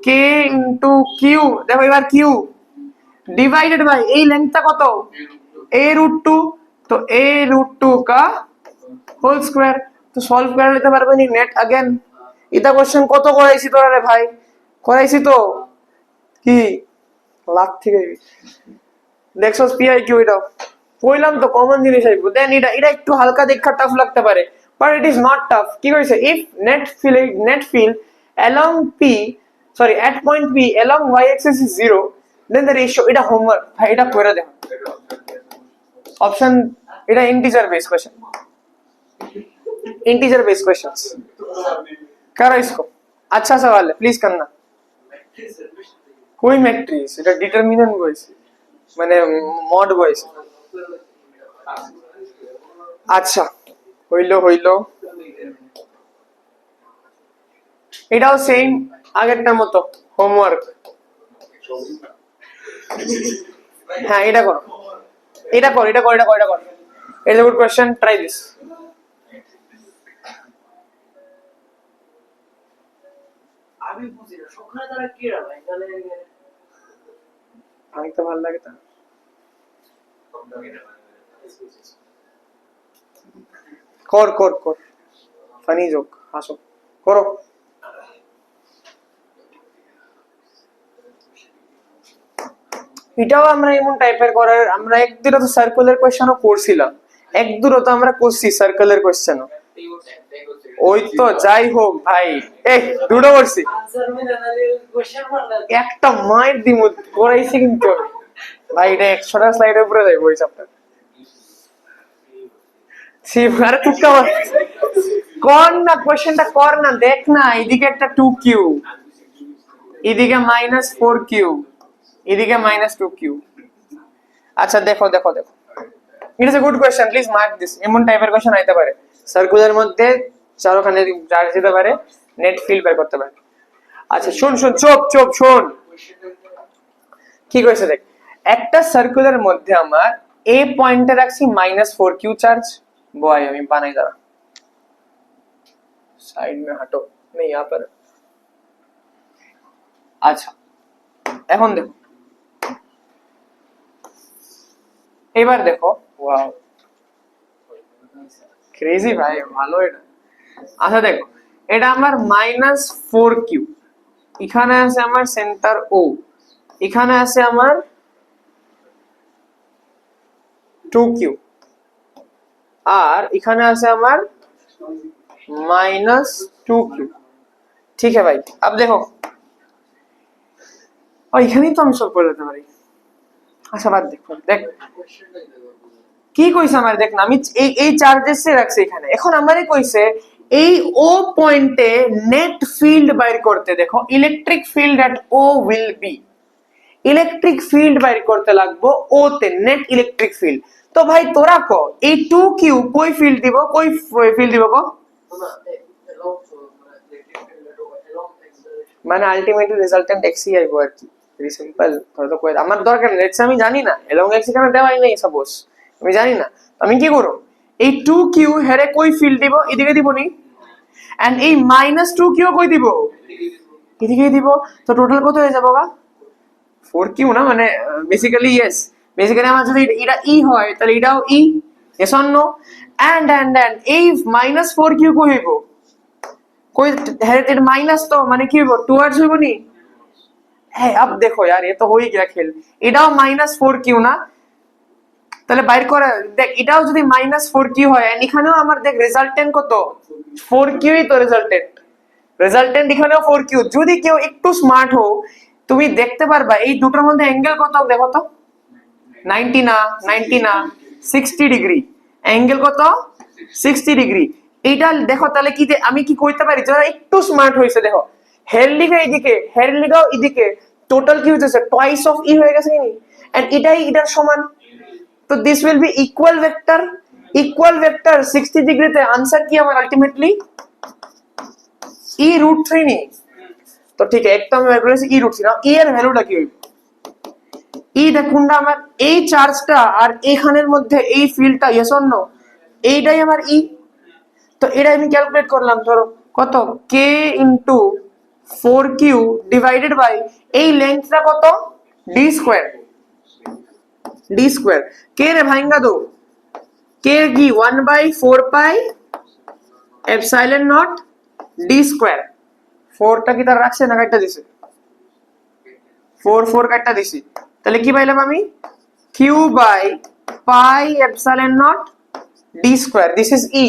k into Q দেখো এবার কিউ डिवाइडेड बाय এই লেন্থটা কত a√2 तो a√2 का হোল স্কয়ার তো সলভ করে নিতে পারবে নি নেট अगेन এটা কোশ্চেন কত করাইছি তোরা রে ভাই করাইছি তো কি লাখ থেকে দেখছস পিআই কিউ এটা কইলাম তো কমন জিনিস আইব দেন এটা একটু হালকা দেখা টাফ লাগতে পারে but it is not tough কি কইছে if net field along p sorry at point p along y axis is 0 then the ratio এটা হোমওয়ার্ক ভাই এটা কইরা দেখো ऑप्शन এটা integer based question integer based questions करो इसको अच्छा सवाल है प्लीज करना कोई मैट्रिक्स এটা ডিটারমিনেন্ট বইছে মানে মড বইছে আচ্ছা হইলো এটাও সেম আগেরটার মতো হোমওয়ার্ক হ্যাঁ এটা কর এটা it's a good question try this
আমি বুঝি না সবখানে তারা কি রা ভাই তাহলে
আমি তো ভালো লাগে তা কর ফানি জোক হাসো করো এটাও আমরা এমন টাইপের করার আমরা এক দুটো তো সার্কুলার কোশ্চেনও করছিলাম এক দুটো তো আমরা করছি সার্কুলার কোশ্চেনও ওই তো যাই হোক ভাই এই দুটো করছি
আনসার মে জানালে কোশ্চেন মারলা
একটা মাইর দিমু করাইছি কিন্তু ভাই এটা 100টা স্লাইডের উপরে যাইব ওই চ্যাপ্টার সিফার টুকা কোন না কোশ্চেনটা কর না দেখ না এদিকে একটা 2q এদিকে -4q এদিকে -2q আচ্ছা দেখো it is a good question please mark this এমন টাইপের কোশ্চেন আইতে পারে সার্কুলার মধ্যে চারখানে চার্জ দিতে পারে নেট ফিল্ড বের করতে পারে আচ্ছা শুন চুপ শুন কি কইছে দেখ একটা সার্কুলার মধ্যে আমার এ পয়েন্টে রাখছি -4q চার্জ বয় আমি বানাই দাঁড়া साइड में हटो मैं यहाँ पर अच्छा এখন দেখো এবার দেখো ওয়াও ক্রেজি ভাই ভালো এটা আচ্ছা দেখো এটা আমার -4q এখানে আছে আমার সেন্টার ও এখানে আছে আমার 2q আর এখানে আছে আমার -2q ठीक है भाई अब देखो और এখানেই তো আমি সব করে দিতে পারি আচ্ছা বাদ দেখ কি কইছে আমার দেখ না আমি এই চার্জেস এ রাখছি এখানে এখন আমারে কইছে এই ও পয়েন্টে নেট ফিল্ড বাইর করতে দেখো electric field at O will be electric field বাইর করতে লাগবো ও তে নেট ইলেকট্রিক ফিল্ড তো ভাই তোরা কো এই 2q কই ফিল্ড দিব কই ফিল্ড দিব কো মানে আলটিমেটলি রেজাল্টেন্ট x ই আইবো আর কি ভেরি সিম্পল ধরো তো কই আমার দরকার লেটস আমি জানি না এলং x এখানে দেওয়াই নেই সাপোজ আমি জানি না আমি কি করব এই 2q হেরে কই ফিল্ড দিব এদিকে দিব নি এন্ড এই -2q কই দিব এদিকে দিব তো টোটাল কত হয়ে যাবে গা 4q না মানে বেসিক্যালি ইয়েস বেসিক্যালি আমার যদি এটা ই হয় তাহলে এটাও ই yes or no and এই -4q কই হইব कोई हेरिटेड माइनस तो माने की टुवर्ड्स होइबो नी है अब देखो यार ये तो हो ही गया खेल এটাও -4q না তাহলে বাইর করে দেখ এটাও যদি -4q হয় আর এখানেও আমার দেখ রেজাল্টেন্ট কত 4q ই তো রেজাল্টেন্ট এখানেও 4q যদি কেউ একটু স্মার্ট হও তুমি দেখতে পারবা এই দুটোর মধ্যে অ্যাঙ্গেল কত দেখো তো 90 না 60 ডিগ্রি অ্যাঙ্গেল কত 60 ডিগ্রি এইটা দেখো তাহলে কি আমি কি কইতে পারি যারা একটু স্মার্ট হইছে দেখো হের লিগা এদিকে টোটাল কি হইছে টুয়াইস অফ ই হয়ে গেছে কি এন্ড এটার সমান তো this will be equal vector 60 ডিগ্রিতে आंसर কি আমার আলটিমেটলি e√3 নি তো ঠিক আছে একটা আমি বের করেছি e√3 না e এর ভ্যালুটা কি হইবে ই দেখুন না আমার এই চার্জটা আর এখানের মধ্যে এই ফিল্ডটা ইয়েস অর নো এইটাই আমার ই। তো এটা আমি ক্যালকুলেট করলাম, ধরো কত কে ইন্টু 4q ডিভাইডেড বাই এই লেন্থটা কত ডি স্কোয়ার। ডি স্কোয়ার কে রে ভাইঙ্গা দো, কে কি 1/4 পাই এপসাইলন নট ডি স্কোয়ার। 4টা কি তার রাখছে না কাটটা দিছে, 4 কাটটা দিছি, তাহলে কি পাইলাম আমি Q by pi epsilon naught D square, this is E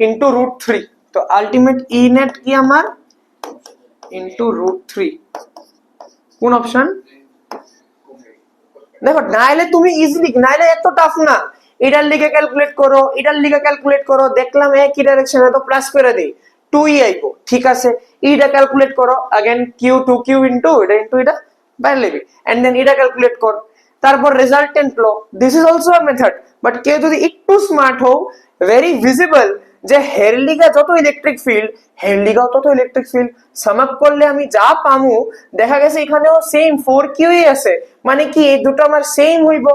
into √3। তো আলটিমেট ই নেট কি আমার ইন্টু √3। কোন অপশন? দেখো নাইলে তুমি ইজিলি, নাইলে এত টাফ না, এটার লিগে ক্যালকুলেট করো, এটার লিগে ক্যালকুলেট করো, দেখলাম একই ডাইরেকশনে তো প্লাস করে দেই 2 আইবো, ঠিক আছে। এটা ক্যালকুলেট করো अगेन q ইনটু এটা বাইরে লিখবি এন্ড দেন এটা ক্যালকুলেট কর, তারপর resultant low. This is also a method, but কেউ যদি একটু স্মার্ট হও, ভেরি ভিজিবল যে হেরলিগা যত ইলেকট্রিক ফিল্ড, হেরলিগাও তত ইলেকট্রিক ফিল্ড, সাম আপ করলে আমি যা পামু, দেখা গেছে এখানেও সেম 4q আছে, মানে কি এই দুটো আমার সেম হইব।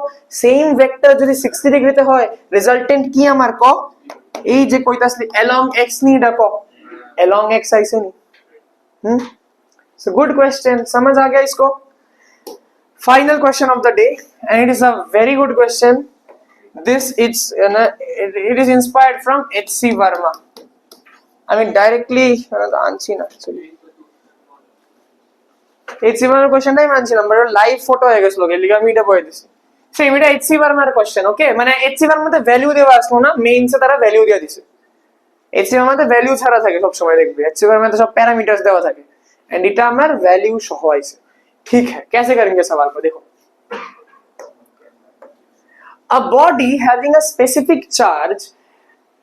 সেম ভেক্টর যদি 60 ডিগ্রিতে হয়, রেজাল্টেন্ট কি আমার ক, এই যে কইতাছলি along x নি ডাক, along x আইছে নি। सो गुड क्वेश्चन, समझ आ गया इसको। Final question of the day and it is a very good question. This it is inspired from H.C. Verma. I mean directly আনছি না actually, H.C. Verma কোশ্চেনটাই মানছিলাম, বাট লাইভ ফটো হয়ে গেছিল, গেলি আমি এটা বলে দিছি। সেম এটা H.C. Verma কোশ্চেন, ওকে, মানে H.C. Verma তে ভ্যালু দেওয়া আসলো না, মেইনসে তারা ভ্যালু দিয়ে দিছে। H.C. Verma তে ভ্যালু ছাড়া থাকে সব সময়, দেখবি H.C. Verma তে সব প্যারামিটারস দেওয়া থাকে, एंड इटा हमार वैल्यू सह आइছে। ठीक है, कैसे करेंगे सवाल को देखो। A body having a specific charge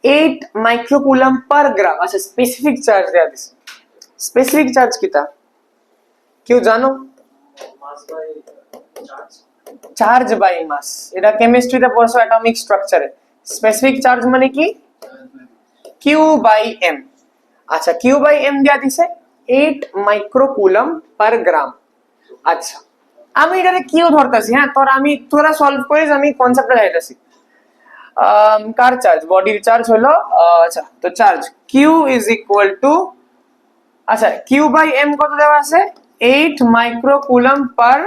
8 microcoulomb per gram, अच्छा स्पेसिफिक चार्ज দেয়া দিছে। স্পেসিফিক চার্জ কিটা কেউ জানো?
মাস বাই চার্জ।
চার্জ বাই মাস, এটা কেমিস্ট্রিতে পড়ছো অ্যাটমিক স্ট্রাকচারে। স্পেসিফিক চার্জ মানে কি q বাই m। আচ্ছা q বাই m দেয়া দিছে 8 মাইক্রোকুলম পার গ্রাম। আচ্ছা আমি এখানে কিউ ধরতেছি, হ্যাঁ তোর আমি তোরা সলভ করিস, আমি কনসেপ্টটা দেখাইতেছি। কার চার্জ, বডির চার্জ হলো, আচ্ছা তো charge Q is equal to, আচ্ছা কিউ বাই এম কত দেওয়া আছে 8 মাইক্রোকুলম পার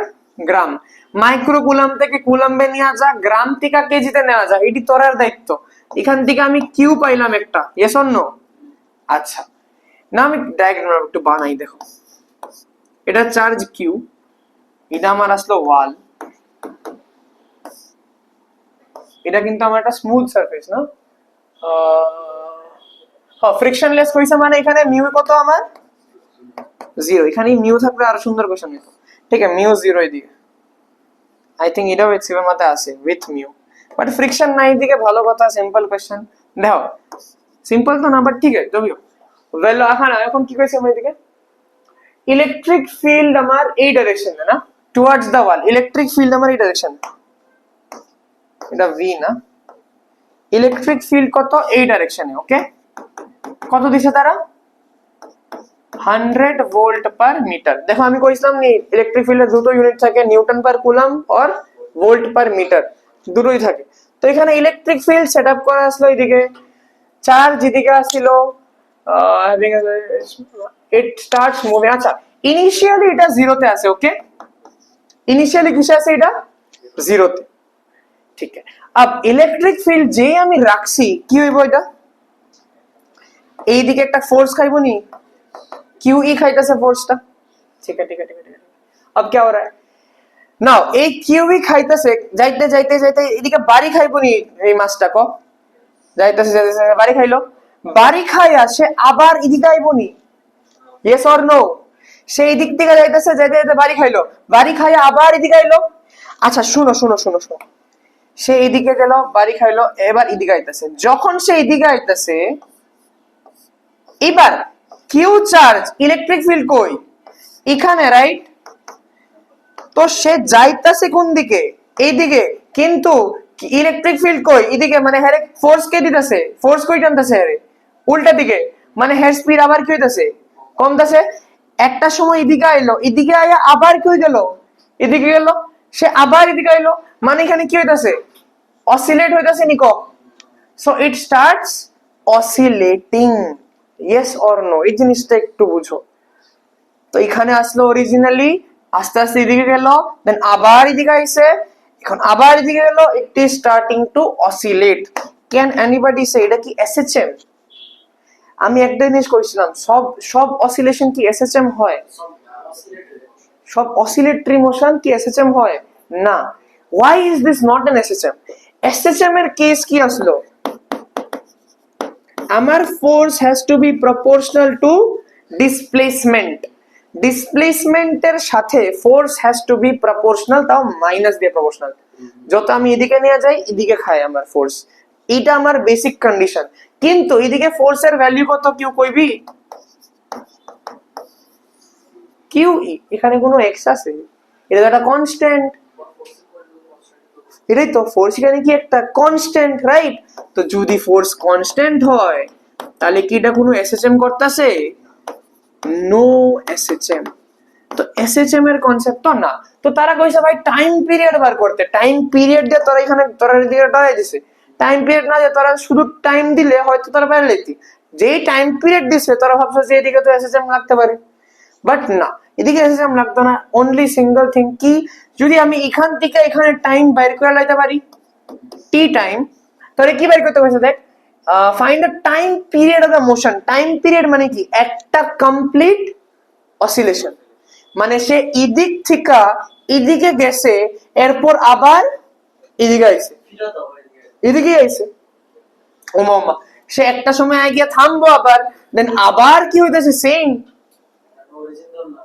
গ্রাম। মাইক্রোকুলম থেকে কুলম্বে নিয়ে যা, গ্রাম থেকে কেজিতে নেওয়া যায়, এটি তোরার দায়িত্ব। এখান থেকে আমি কিউ পাইলাম একটা, ইয়েস অর নো? আচ্ছা না আমি ডায়াগ্রাম একটু বানাই, দেখো এটা চার্জ কিউ, এটা আমার আসলো ওয়াল, এটা কিন্তু আমার একটা স্মুথ সারফেস না, ফ্রিকশনলেস কইছে, মানে এখানে মিউ কত আমার 0, এখানে মিউ থাকলে আরো সুন্দর কোশ্চেন হতো। ঠিক আছে মিউ 0 এদিকে, আই থিংক এটাও এর মধ্যে আছে উইথ মিউ, বাট ফ্রিকশন নাই দিকে ভালো কথা, সিম্পল কোশ্চেন। দেখো সিম্পল তো না, বাট ঠিক আছে যদিও ওয়েল। এখন কি কইছে আমার এদিকে ইলেকট্রিক ফিল্ড আমার এই ডাইরেকশনে না, টুয়ার্ডস দা ওয়াল, ইলেকট্রিক ফিল্ড আমার এই ডাইরেকশন, এটা ভি না, ইলেকট্রিক ফিল্ড কত এই ডাইরেকশনে, ওকে। কত দিছে তারা 100 ভোল্ট পার মিটার। দেখো আমি কইছিলাম নি ইলেকট্রিক ফিল্ডের দুটো ইউনিট থাকে, নিউটন পার কুলম আর ভোল্ট পার মিটার, দুটোই থাকে। তো এখানে ইলেকট্রিক ফিল্ড সেটআপ করা আসলো, এদিকে চার্জ এদিকে আসছিল, it starts moving। আচ্ছা ইনিশিয়ালি এটা 0 তে আছে, ওকে, ইনিশিয়ালি কিসে আছে এটা 0 তে, ঠিক আছে। अब ইলেকট্রিক ফিল্ড যে আমি রাখছি কি হইব, এটা এইদিকে একটা ফোর্স খাইবো নি, QE খাইতেছে ফোর্সটা, ঠিক আছে ঠিক আছে ঠিক আছে। अब क्या हो रहा है নাও, এই QE খাইতেছে, যাইতে যাইতে যাইতে এদিকে বাড়ি খাইবো নি, এই মাছটা কো যাইতেছে যাইতেছে বাড়ি খাইলো, বাড়ি খাই আসে আবার এদিকে আইবো নি, ইয়েস অর নো? সেই দিক থেকে যাইতেছে, যাইতে যাইতে বাড়ি খাইলো, বাড়ি খাই আবার এদিকে আইলো। আচ্ছা শুনো শুনো শুনো শুনো, সে এদিকে গেল, বাড়ি খাইলো, এবার এদিকে আইতেছে, যখন সে এদিকে আইতেছে, এবার কিউ চার্জ ইলেকট্রিক ফিল্ড কই এখানে, রাইট? তো সে যাইতেছে কোন দিকে, এইদিকে, কিন্তু ইলেকট্রিক ফিল্ড কই এদিকে, মানে হ্যাঁ ফোর্স কে দিতেছে, ফোর্স কই টানতেছে হ্যাঁ উল্টা দিকে, মানে হ্যাঁ স্পিড আবার কি হইতাছে কমতেছে। একটা সময় এদিকে আইলো, এদিকে আয়া আবার কি হয়ে গেল, এদিকে গেল, সে আবার এদিকে আইলো, মানে এখানে কি হইতাছে অসিলেট হইতাছে নিকো, so it starts oscillating, yes or no, এই জিনিসটা একটু বুঝো। তো এখানে আসলো অরিজিনালি, আস্তে আস্তে এদিকে গেল, দেন আবার এদিকে আইছে, এখন আবার এদিকে গেল, it is starting to oscillate. Can anybody say এটা কি এসএচএম? আমি একটা জিনিস কইছিলাম, সব সব অসিলেশন কি এসএচএম হয়? সব অসিলেটরি মোশন কি এসএচএম হয় না? why is this not an SHM? SHM এর কেস কি আসলো, আমার force has to be proportional to displacement, ডিসপ্লেসমেন্টের সাথে force has to be proportional, তাও মাইনাস দিয়ে প্রপোর্শনাল। যত আমি এদিকে নিয়ে যাই এদিকে খায় আমার ফোর্স, এটা আমার বেসিক কন্ডিশন। কিন্তু এদিকে ফোর্সের ভ্যালু কত কিউ কইবি? কিউ ই, এখানে কোনো এক্স আছে? এটা তো একটা কনস্ট্যান্ট, এটাই তো ফোর্স এখানে কি একটা কনস্ট্যান্ট, রাইট? তো যদি ফোর্স কনস্ট্যান্ট হয় তাহলে কি এটা কোনো এসএচএম করতেছে? নো এসএচএম। তো এসএচএম এর কনসেপ্ট তো না। তো তারা কইছে ভাই টাইম পিরিয়ড বার করতে, টাইম পিরিয়ড দিয়ে তোরা এখানে তোরা দিকে ডরাই দিছে, টাইম পিরিয়ড না যে তোরা শুধু টাইম দিলে হয়তো তোরা বাইরে লেতি, যেই টাইম পিরিয়ড দিছে তোরা ভাবছো যে এদিকে তো এসএচএম লাগতে পারে, বাট না, এদিকে এসএচএম লাগতো না। অনলি সিঙ্গেল থিং কি, যদি আমি এখান থেকে এখানে টাইম বাইর করে লাইতে পারি, টি টাইম, তাহলে কি বাইর করতে পারছে? দেখ, find the time period of the motion. Time period মানে কি? একটা কমপ্লিট অসিলেশন, মানে সে এদিক থেকে এদিকে গেছে, এরপর আবার এদিকে আইছে, এদিকে আইছে, ওমা ওমা, সে একটা সময় গিয়ে থামবো, আবার দেন আবার কি হইতেছে সেম।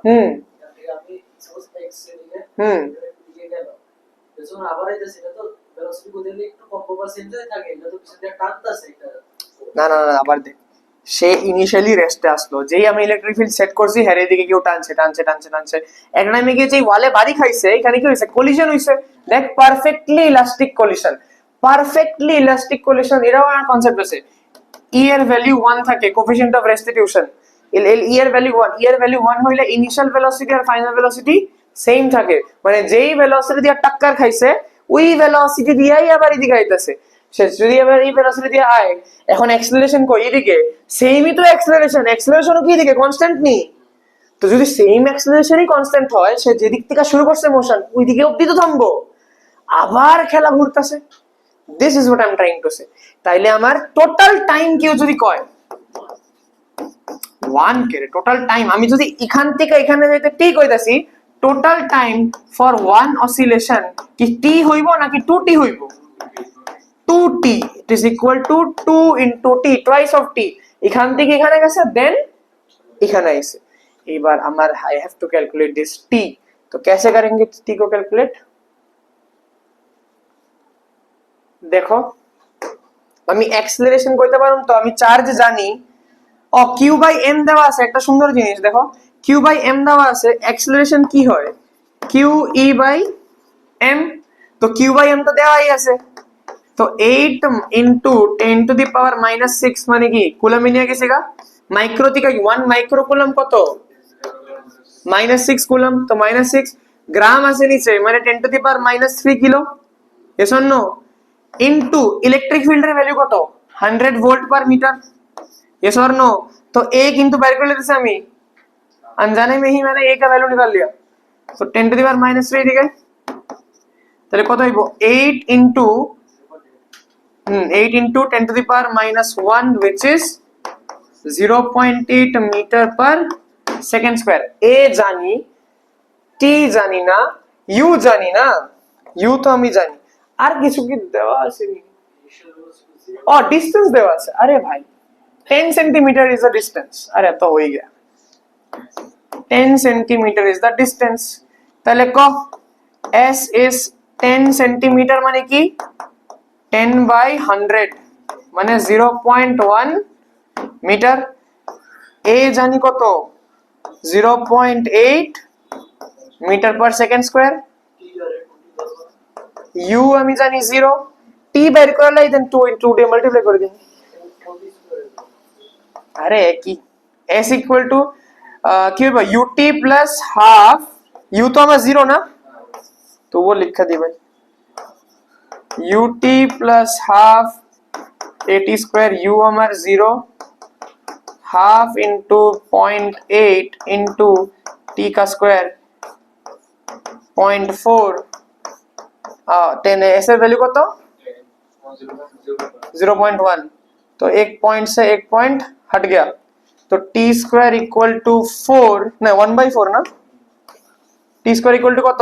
হুম হুম না না না, আবার দেখ, সে ইনিশিয়ালি রেস্টে আসলো, যেই আমি ইলেকট্রিক ফিল্ড সেট করছি হ্যাঁ এদিকে কেউ টানছে টানছে টানছে টানছে, একটা টাইমে গিয়ে যেই ওয়ালে বাড়ি খাইছে, এখানে কি হয়েছে? কলিশন হয়েছে। দেখ, perfectly elastic collision, perfectly elastic collision, এরাও আমার কনসেপ্ট আছে। ই এর ভ্যালু 1 থাকে, কোএফিসিয়েন্ট অফ রেস্টিটিউশন, ই এর ভ্যালু 1, ই এর ভ্যালু 1 হইলে ইনিশিয়াল ভেলোসিটি আর ফাইনাল ভেলোসিটি সেম থাকে, মানে যেই ভেলোসিটি দিয়ে টাক্কার খাইছে ওই ভেলোসিটি দিয়েই আবার এদিকে আইতাছে। সে যদি আবার এই ভেলোসিটি দিয়ে আয়, এখন অ্যাক্সেলারেশন কই? এদিকে সেমই তো অ্যাক্সেলারেশন, অ্যাক্সেলারেশনও কি এদিকে কনস্ট্যান্ট নি? তো যদি সেম অ্যাক্সেলারেশনই কনস্ট্যান্ট হয়, সে যেদিক থেকে শুরু করছে মোশন ওই দিকে অব্দি তো থামবো, আবার খেলা ঘুরতাছে। This is what I am trying to say. তাইলে আমার টোটাল টাইম কেউ যদি কয় 1 কে, টোটাল টাইম আমি যদি এখান থেকে এখানে যাইতে টি কইতাছি, টোটাল টাইম ফর 1 অসিলেশন কি টি হইব নাকি 2t হইব? 2t, it is equal to 2 into t, twice of t। এখান থেকে এখানে গেছে, দেন এখানে আইছে। এবার আমার I have to calculate this t, तो कैसे करेंगे t को कैलकुलेट? দেখো, আমি অ্যাক্সেলারেশন করতে পারুম, তো আমি চার্জ জানি, ও কিউ বাই এম দেওয়া আছে। একটা সুন্দর জিনিস দেখো, কিউ বাই এম দেওয়া আছে, অ্যাক্সেলারেশন কি হয়? কিউ ই বাই এম, তো কিউ বাই এম তো দেওয়াই আছে, তো 8 into 10 to the power -6 মানে কি কুলম নিয়ে গেছে গা, মাইক্রো থেকে 1 মাইক্রো কুলম কত? -6 কুলম, তো -6 গ্রাম আছে নিচে, মানে 10 to the power -3 kilo, yes or no? Into electric ফিল্ডের ভ্যালু কত? 100 volt per metre, yes or no? तो ए किंतु बाहर कर लेते আমি अनजाने में ही मैंने ए का वैल्यू निकाल लिया, तो 10 to the power -3 দিকে তাহলে কত হইব? 8 into 10 to the power -1 which is 0.8 meter per second square। a জানি, t জানি না, u জানি না, u তো আমি জানি, আর কিছু কি দেওয়া আছে? ও ডিসটেন্স দেওয়া আছে, আরে ভাই 10 centimeter is the distance, अरे तो हो ही गया, 10 centimeter is the distance। তাহলে ক s is 10 centimeter মানে কি 10 by 100 মানে 0.1 মিটার। a জানি কত? 0.8 metre per second square. u আমি জানি 0, t বের করলে দেন 2 দিয়ে মাল্টিপ্লাই করে দিন, अरे की s इक्वल टू क्या होगा ut प्लस हाफ, u तो हमारा 0 ना, तो वो लिखा दी भाई ut plus half 8 square u আমার 0 half into 0.8 into t का square 0.4 10 s এর ভ্যালু কত 0.1 तो एक पॉइंट से एक पॉइंट हट गया तो टी स्क्वायर इक्वल टू 4 ना 1/4 ना टी स्क्वायर इक्वल टू कत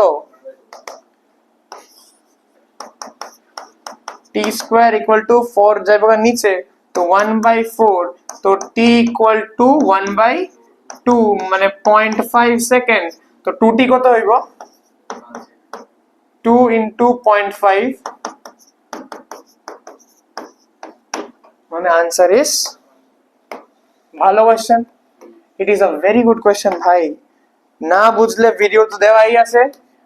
टी स्क्वायर इक्वल टू 4 जाएगा नीचे तो 1/4 तो टी इक्वल टू 1/2 মানে 0.5 সেকেন্ড তো 2t কত হইব 2 into 0.5 মানে आंसर इज ভালো question it is a very good question ভাই না বুঝলে ভিডিও তো দেওয়াই আছে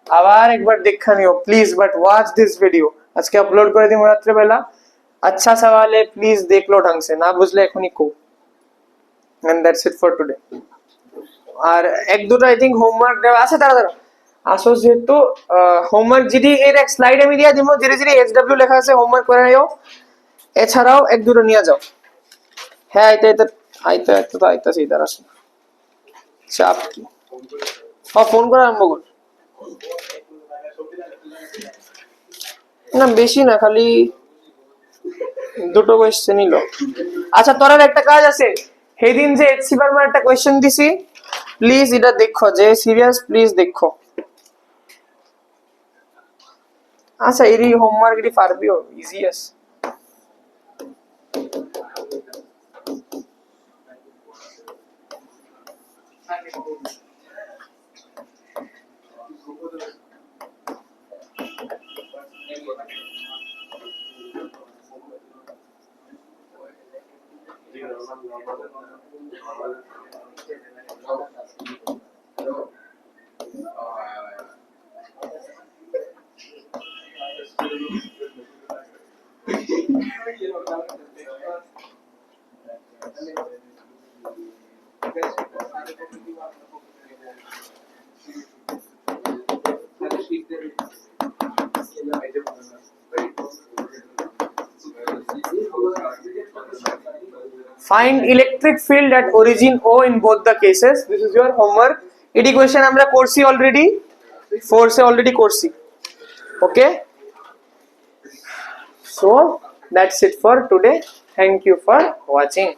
আবার একবার দেখা নিও please but watch this video আজকে আপলোড করে দিই রাত্রে বেলা अच्छा सवाल है प्लीज देख लो ढंग से ना বুঝলে এখনি কো and that's it for today আর এক দুটো আই থিংক হোমওয়ার্ক দেওয়া আছে তারা আসো যেহেতু হোমওয়ার্ক জিডি এর এক স্লাইড আমি দিয়া দিব ধীরে ধীরে এসডব্লিউ লেখা আছে হোমওয়ার্ক করে নিও এছাড়াও এক দুটো নিয়ে যাও হ্যাঁ আইতে সেই দ্বারা চাপ কি ফোন করা আরম্ভ কর না বেশি না খালি দুটো কোয়েশ্চেন নিল আচ্ছা তোর একটা কাজ আছে সেদিন যে এইচসি বার্মার একটা কোয়েশ্চেন দিছি প্লিজ এটা দেখো যে সিরিয়াস প্লিজ দেখো আচ্ছা এরই হোমওয়ার্ক এটি পারবিও ইজি আছে Find electric field at origin O in both the cases. This is your homework. এটি কোশ্চেন আমরা করছি অলরেডি 4 সে অলরেডি করছি ওকে so that's it for today thank you for watching